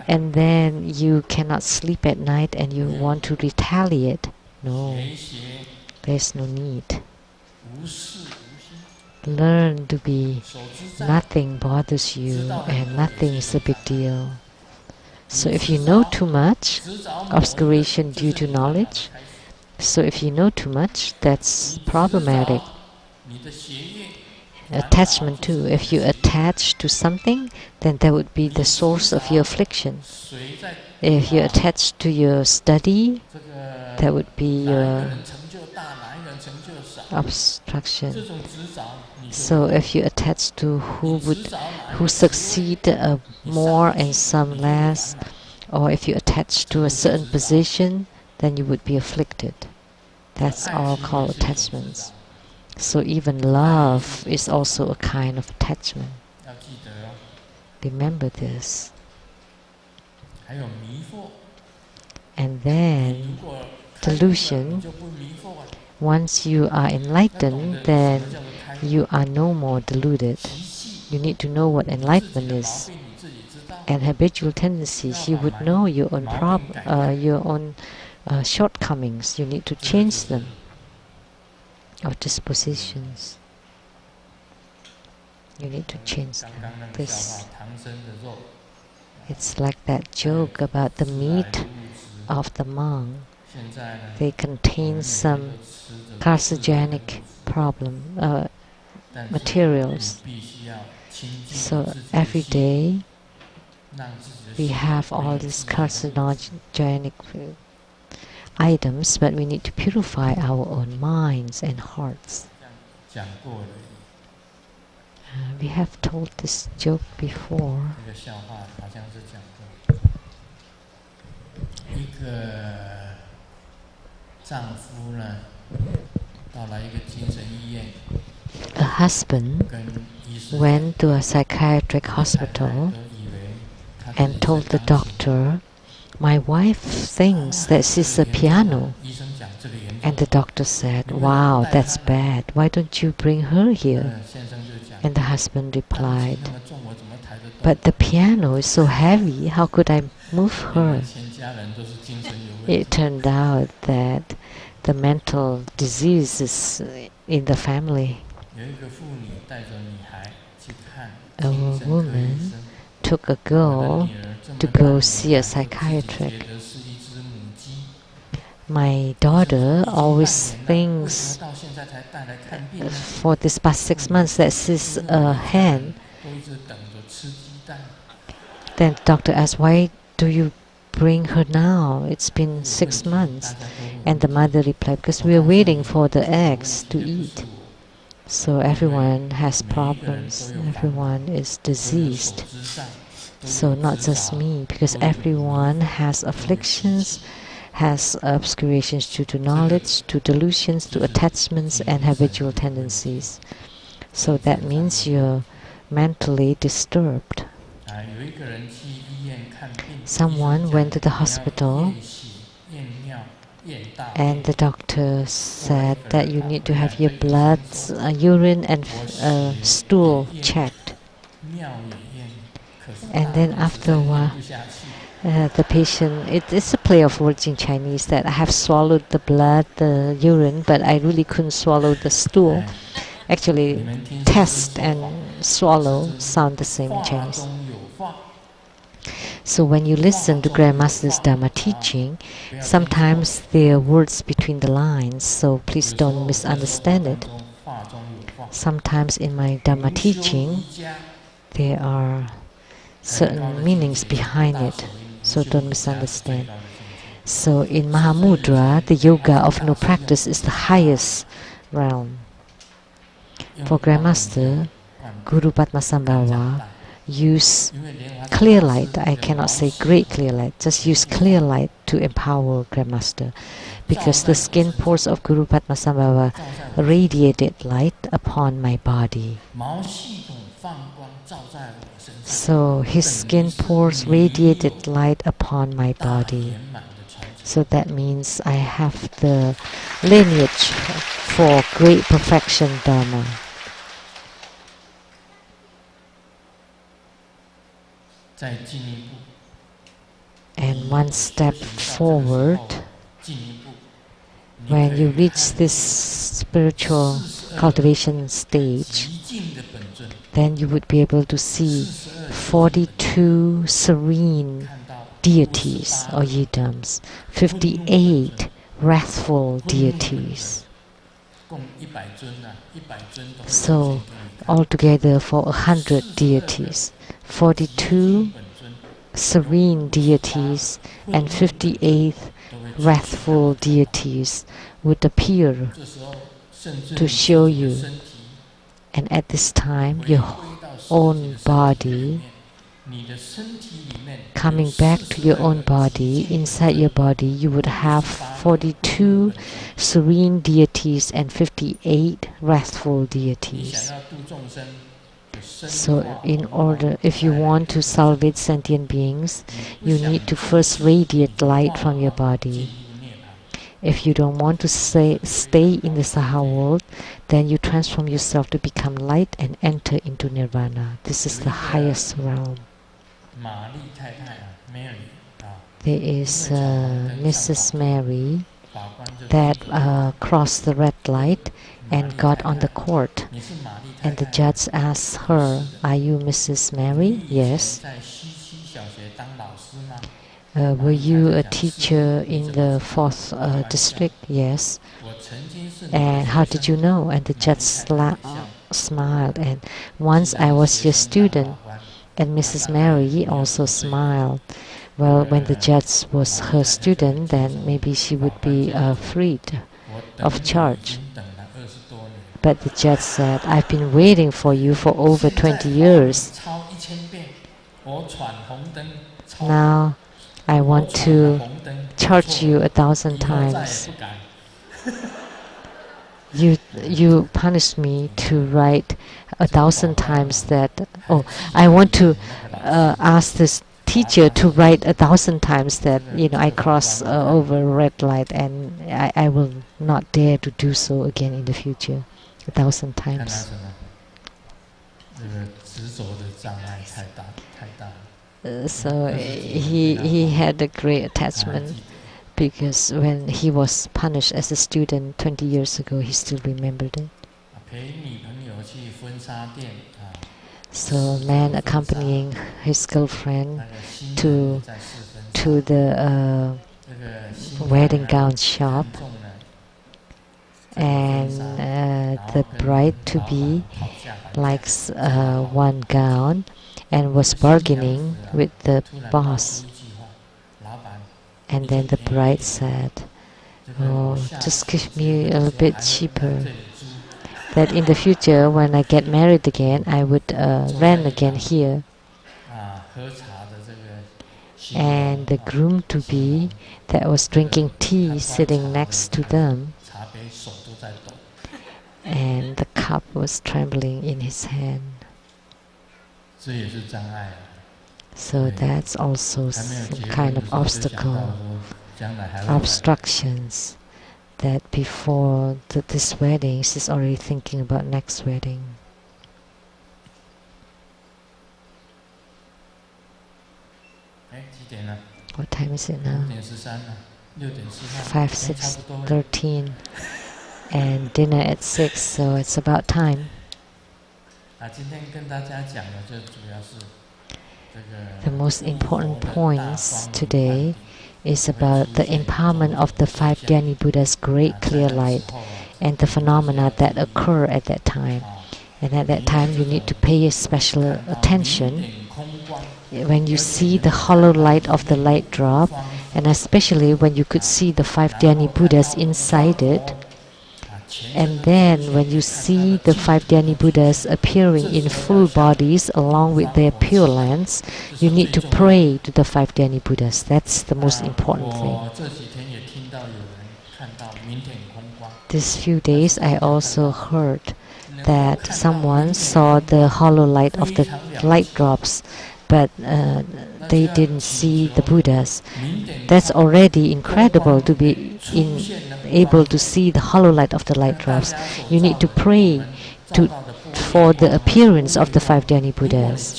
and then you cannot sleep at night, and you want to retaliate. No, there's no need. Learn to be nothing bothers you, and nothing is a big deal. So if you know too much, obscuration due to knowledge, so if you know too much, that's problematic. Attachment too. If you attach to something, then that would be the source of your affliction. If you attach to your study, that would be your obstruction. So if you attach to who succeed more and some less, or if you attach to a certain position, then you would be afflicted. That's all called attachments. So even love is also a kind of attachment. Remember this. And then delusion. Once you are enlightened, then you are no more deluded. You need to know what enlightenment is. And habitual tendencies, you would know your own shortcomings. You need to change them, or dispositions. You need to change them. This, it's like that joke about the meat of the monk. They contain some carcinogenic materials. So every day we have all these carcinogenic items, but we need to purify our own minds and hearts. We have told this joke before. A husband went to a psychiatric hospital and told the doctor, "My wife thinks that she's a piano." And the doctor said, "Wow, that's bad. Why don't you bring her here?" And the husband replied, "But the piano is so heavy, how could I move her?" It turned out that the mental diseases in the family. A woman took a girl to go see a psychiatrist. "My daughter always thinks for this past 6 months that she's a hen." Then the doctor asked, "Why do you bring her now? It's been 6 months." And the mother replied, "Because we are waiting for the eggs to eat." So everyone has problems, everyone is diseased. So not just me, because everyone has afflictions, has obscurations due to knowledge, to delusions, to attachments and habitual tendencies. So that means you're mentally disturbed. Someone went to the hospital and the doctor said that you need to have your blood, urine and stool checked. And then after a while, the patient, it's a play of words in Chinese that I have swallowed the blood, the urine, but I really couldn't swallow the stool. Actually, test and swallow sound the same in Chinese. So when you listen to Grandmaster's Dharma teaching, sometimes there are words between the lines, so please don't misunderstand it. Sometimes in my Dharma teaching, there are certain meanings behind it, so don't misunderstand. So in Mahamudra, the yoga of no practice is the highest realm. For Grandmaster, Guru Padmasambhava use clear light. I cannot say great clear light, just use clear light to empower Grandmaster, because the skin pores of Guru Padmasambhava radiated light upon my body. So his skin pores radiated light upon my body. So that means I have the lineage for great perfection Dharma. And one step forward, when you reach this spiritual cultivation stage, then you would be able to see 42 serene deities or yidams, 58 wrathful deities. So altogether for 100 deities, 42 serene deities and 58 wrathful deities would appear to show you. And at this time, your own body, coming back to your own body, inside your body, you would have 42 serene deities and 58 wrathful deities. So in order, if you want to salvage sentient beings, you need to first radiate light from your body. If you don't want to stay in the Saha world, then you transform yourself to become light and enter into Nirvana. This is the highest realm. There is Mrs. Mary that crossed the red light and got on the court. And the judge asked her, "Are you Mrs. Mary?" "Yes." "Were you a teacher in the 4th district?" "Yes." "And how did you know?" And the judge smiled. "And once I was your student." And Mrs. Mary also smiled. Well, when the judge was her student, then maybe she would be freed of charge. But the judge said, "I've been waiting for you for over 20 years. Now I want to charge you 1,000 times. You punished me to write 1,000 times that. Oh, I want to ask this teacher to write 1,000 times that I cross over red light, and I will not dare to do so again in the future. 1,000 times." So he had a great attachment, because when he was punished as a student 20 years ago, he still remembered it. So man accompanying his girlfriend to the wedding gown shop, and the bride-to-be likes one gown and was bargaining with the boss. And then the bride said, "Oh, just give me a little bit cheaper, that in the future when I get married again, I would rent again here." And the groom-to-be that was drinking tea sitting next to them, and the cup was trembling in his hand. So that's also some kind of obstacle, obstructions, that before this wedding, she's already thinking about next wedding. What time is it now? 5, 6, 13. And dinner at 6, so it's about time. The most important points today is about the empowerment of the 5 Dhyani Buddha's great clear light and the phenomena that occur at that time. And at that time you need to pay special attention when you see the hollow light of the light drop, and especially when you could see the 5 Dhyani Buddhas inside it. And then when you see the 5 Dhyani Buddhas appearing in full bodies along with their pure lands, you need to pray to the 5 Dhyani Buddhas. That's the most important thing. These few days I also heard that someone saw the hollow light of the light drops, but they didn't see the Buddhas. That's already incredible, to be able to see the hollow light of the light drops. You need to pray for the appearance of the 5 Dhyani Buddhas.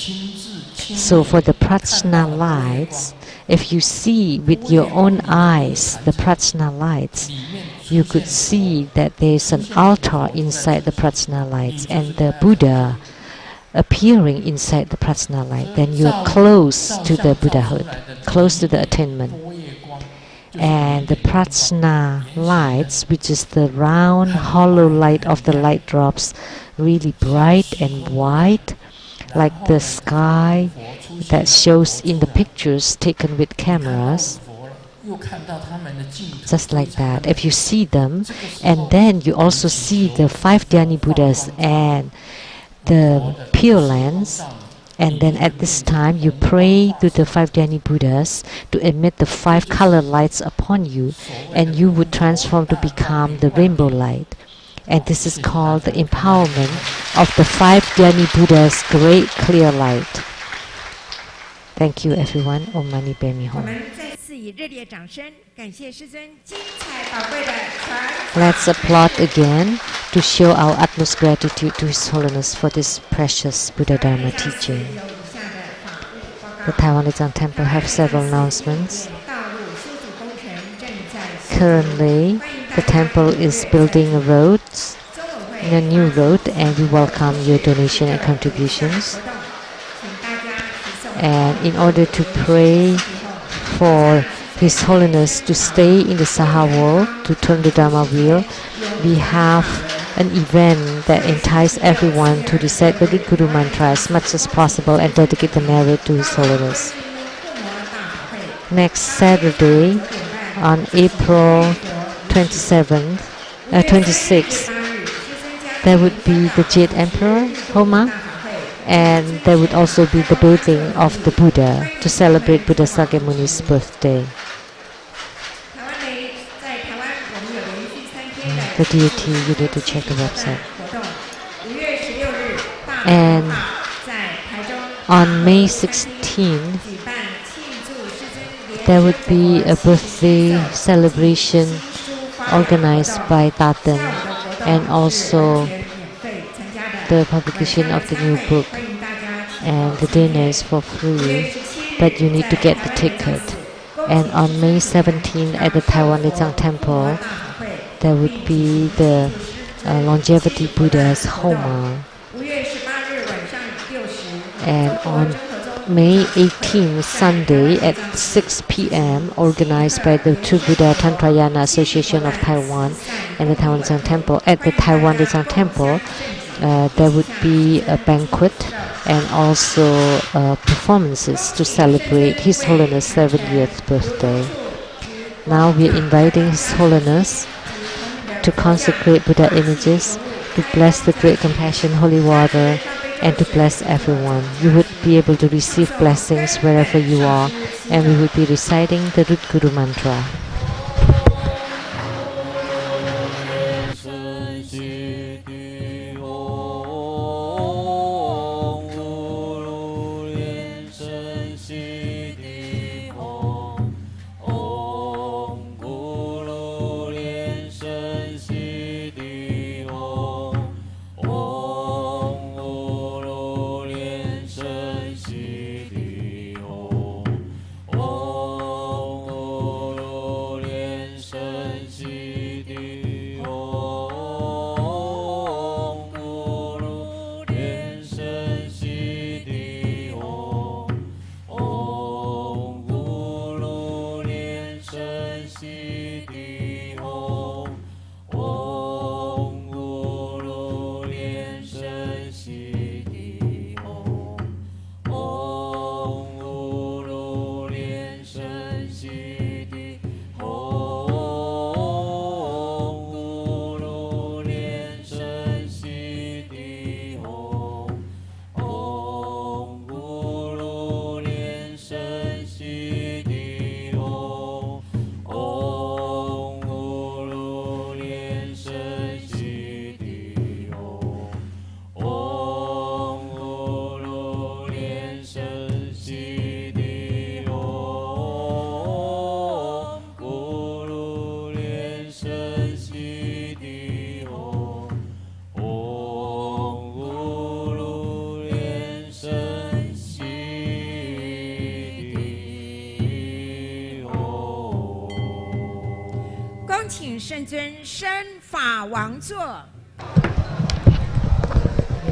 So for the prajna lights, if you see with your own eyes the prajna lights, you could see that there is an altar inside the prajna lights and the Buddha appearing inside the prajna light. Then you are close to the Buddhahood, close to the attainment. And the prajna lights, which is the round hollow light of the light drops, really bright and white, like the sky that shows in the pictures taken with cameras. Just like that, if you see them, and then you also see the 5 Dhyani Buddhas and the Pure Lands, and then at this time you pray to the 5 Dhyani Buddhas to emit the 5 color lights upon you, and you would transform to become the rainbow light. And this is called the empowerment of the 5 Dhyani Buddhas' great clear light. Thank you everyone. Om Mani Padme Hum. Let's applaud again to show our utmost gratitude to His Holiness for this precious Buddha Dharma teaching. The Taiwan Lei Tsang Temple have several announcements. Currently, the temple is building a road, a new road, and we welcome your donation and contributions. And in order to pray for His Holiness to stay in the Saha world, to turn the Dharma wheel, we have an event that entices everyone to recite the Guru Mantra as much as possible and dedicate the merit to His Holiness. Next Saturday, on April 26th, there would be the Jade Emperor Homa, and there would also be the bathing of the Buddha to celebrate Buddha Sakyamuni's birthday. The deity, you need to check the website. And on May 16th, there would be a birthday celebration organized by Taten, and also the publication of the new book, and the dinner is for free, but you need to get the ticket. And on May 17th at the Taiwan Lei Tsang Temple, there would be the Longevity Buddha's Homa. And on May 18th, Sunday at 6 p.m., organized by the True Buddha Tantrayana Association of Taiwan and the Taiwan Lei Tsang Temple, at the Taiwan Lei Tsang Temple, there would be a banquet and also performances to celebrate His Holiness' 70th birthday. Now we are inviting His Holiness to consecrate Buddha images, to bless the Great Compassion Holy Water, and to bless everyone. You would be able to receive blessings wherever you are, and we would be reciting the Root Guru Mantra.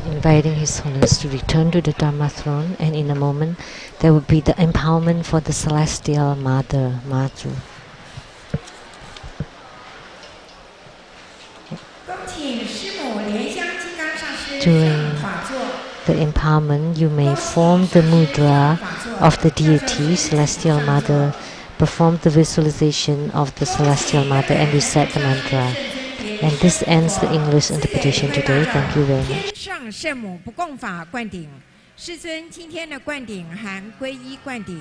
Inviting His Holiness to return to the Dharma throne, and in a moment there will be the empowerment for the Celestial Mother, Matu. During the empowerment, you may form the mudra of the deity, Celestial Mother, perform the visualization of the Celestial Mother and recite the mantra. And this ends the English interpretation today. Thank you very much. 天上圣母不共法灌顶，师尊今天的灌顶含皈依灌顶，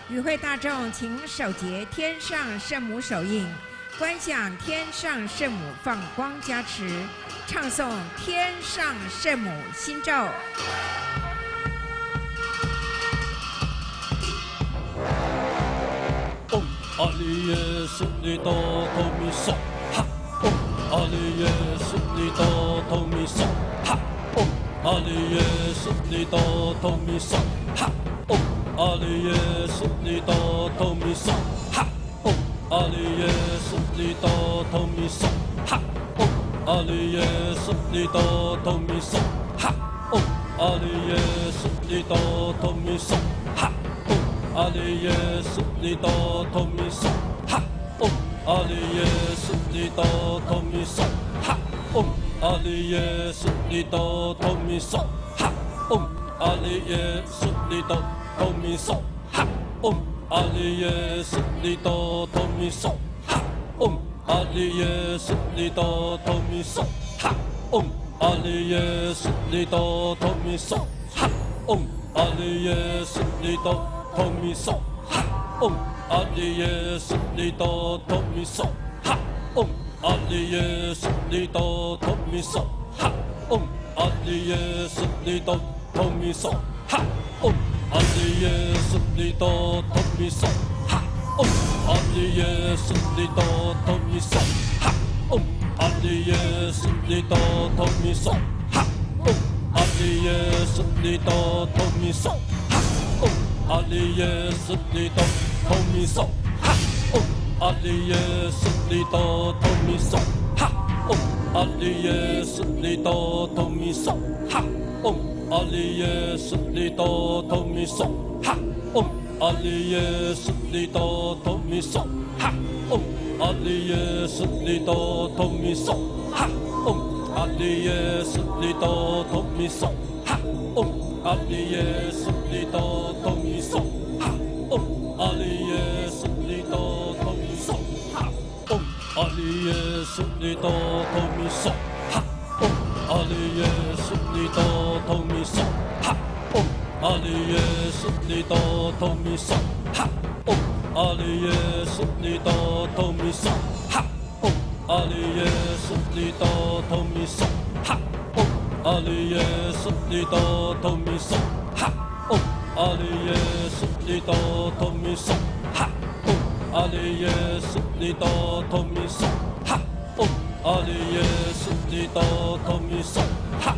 与会大众请手结天上圣母手印，观想天上圣母放光加持，唱诵天上圣母心咒。阿里耶苏利多托米索哈，阿里耶苏利多托米索哈，阿里耶苏利多托米索哈，阿里耶苏利多托米索哈，阿里耶苏利多托米索哈，阿里耶苏利多托米索哈，阿里耶苏利多托米索哈。阿里耶苏利多托米索哈，阿里耶苏利多托米索哈，阿里耶苏利多托米索哈，阿里耶苏利多托米索哈，阿里耶苏利多托米索哈，阿里耶苏利多托米索哈，阿里耶苏利多托米索哈，阿里耶苏利多。托米索哈，阿里耶苏利多托米索哈，阿里耶苏利多托米索哈，阿里耶苏利多托米索哈，阿里耶苏利多托米索哈，阿里耶苏利多托米索哈，阿里耶苏利多托米索哈，阿里耶苏利多托米索哈。阿里耶苏利多托米索哈，阿里耶苏利多托米索哈，阿里耶苏利多托米索哈，阿里耶苏利多托米索哈，阿里耶苏利多托米索哈，阿里耶苏利多托米索哈，阿里耶苏利多托米索哈。阿里耶苏利多托米索哈，阿里耶苏利多托米索哈，阿里耶苏利多托米索哈，阿里耶苏利多托米索哈，阿里耶苏利多托米索哈，阿里耶苏利多托米索哈，阿里耶苏利多托米索哈。阿里耶苏利多托米索哈，阿里耶苏利多托米索哈，阿里耶苏利多托米索哈，阿里耶苏利多托米索哈，阿里耶苏利多托米索哈，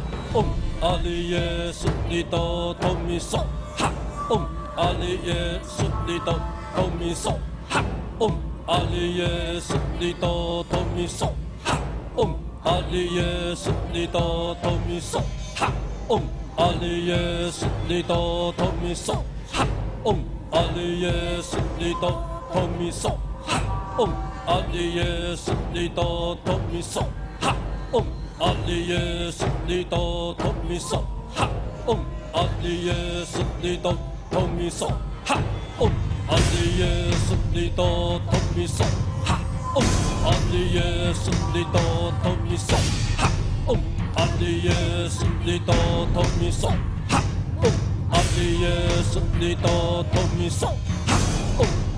阿里耶苏利多托米索哈，阿里耶苏利多托米索哈。阿里耶苏利多托米索哈，阿里耶苏利多托米索哈，阿里耶苏利多托米索哈，阿里耶苏利多托米索哈，阿里耶苏利多托米索哈，阿里耶苏利多托米索哈，阿里耶苏利多托米索哈。阿里耶苏利多托米索哈，阿里耶苏利多托米索哈，阿里耶苏利多托米索哈，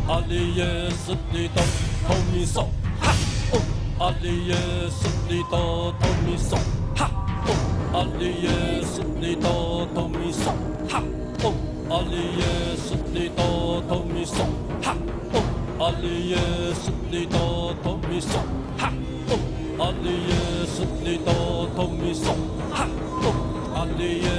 阿里耶苏利多托米索哈，阿里耶苏利多托米索哈，阿里耶苏利多托米索哈，阿里耶苏利多托米索哈。阿里耶苏利多托米索哈，阿里耶苏利多托米索哈，阿里耶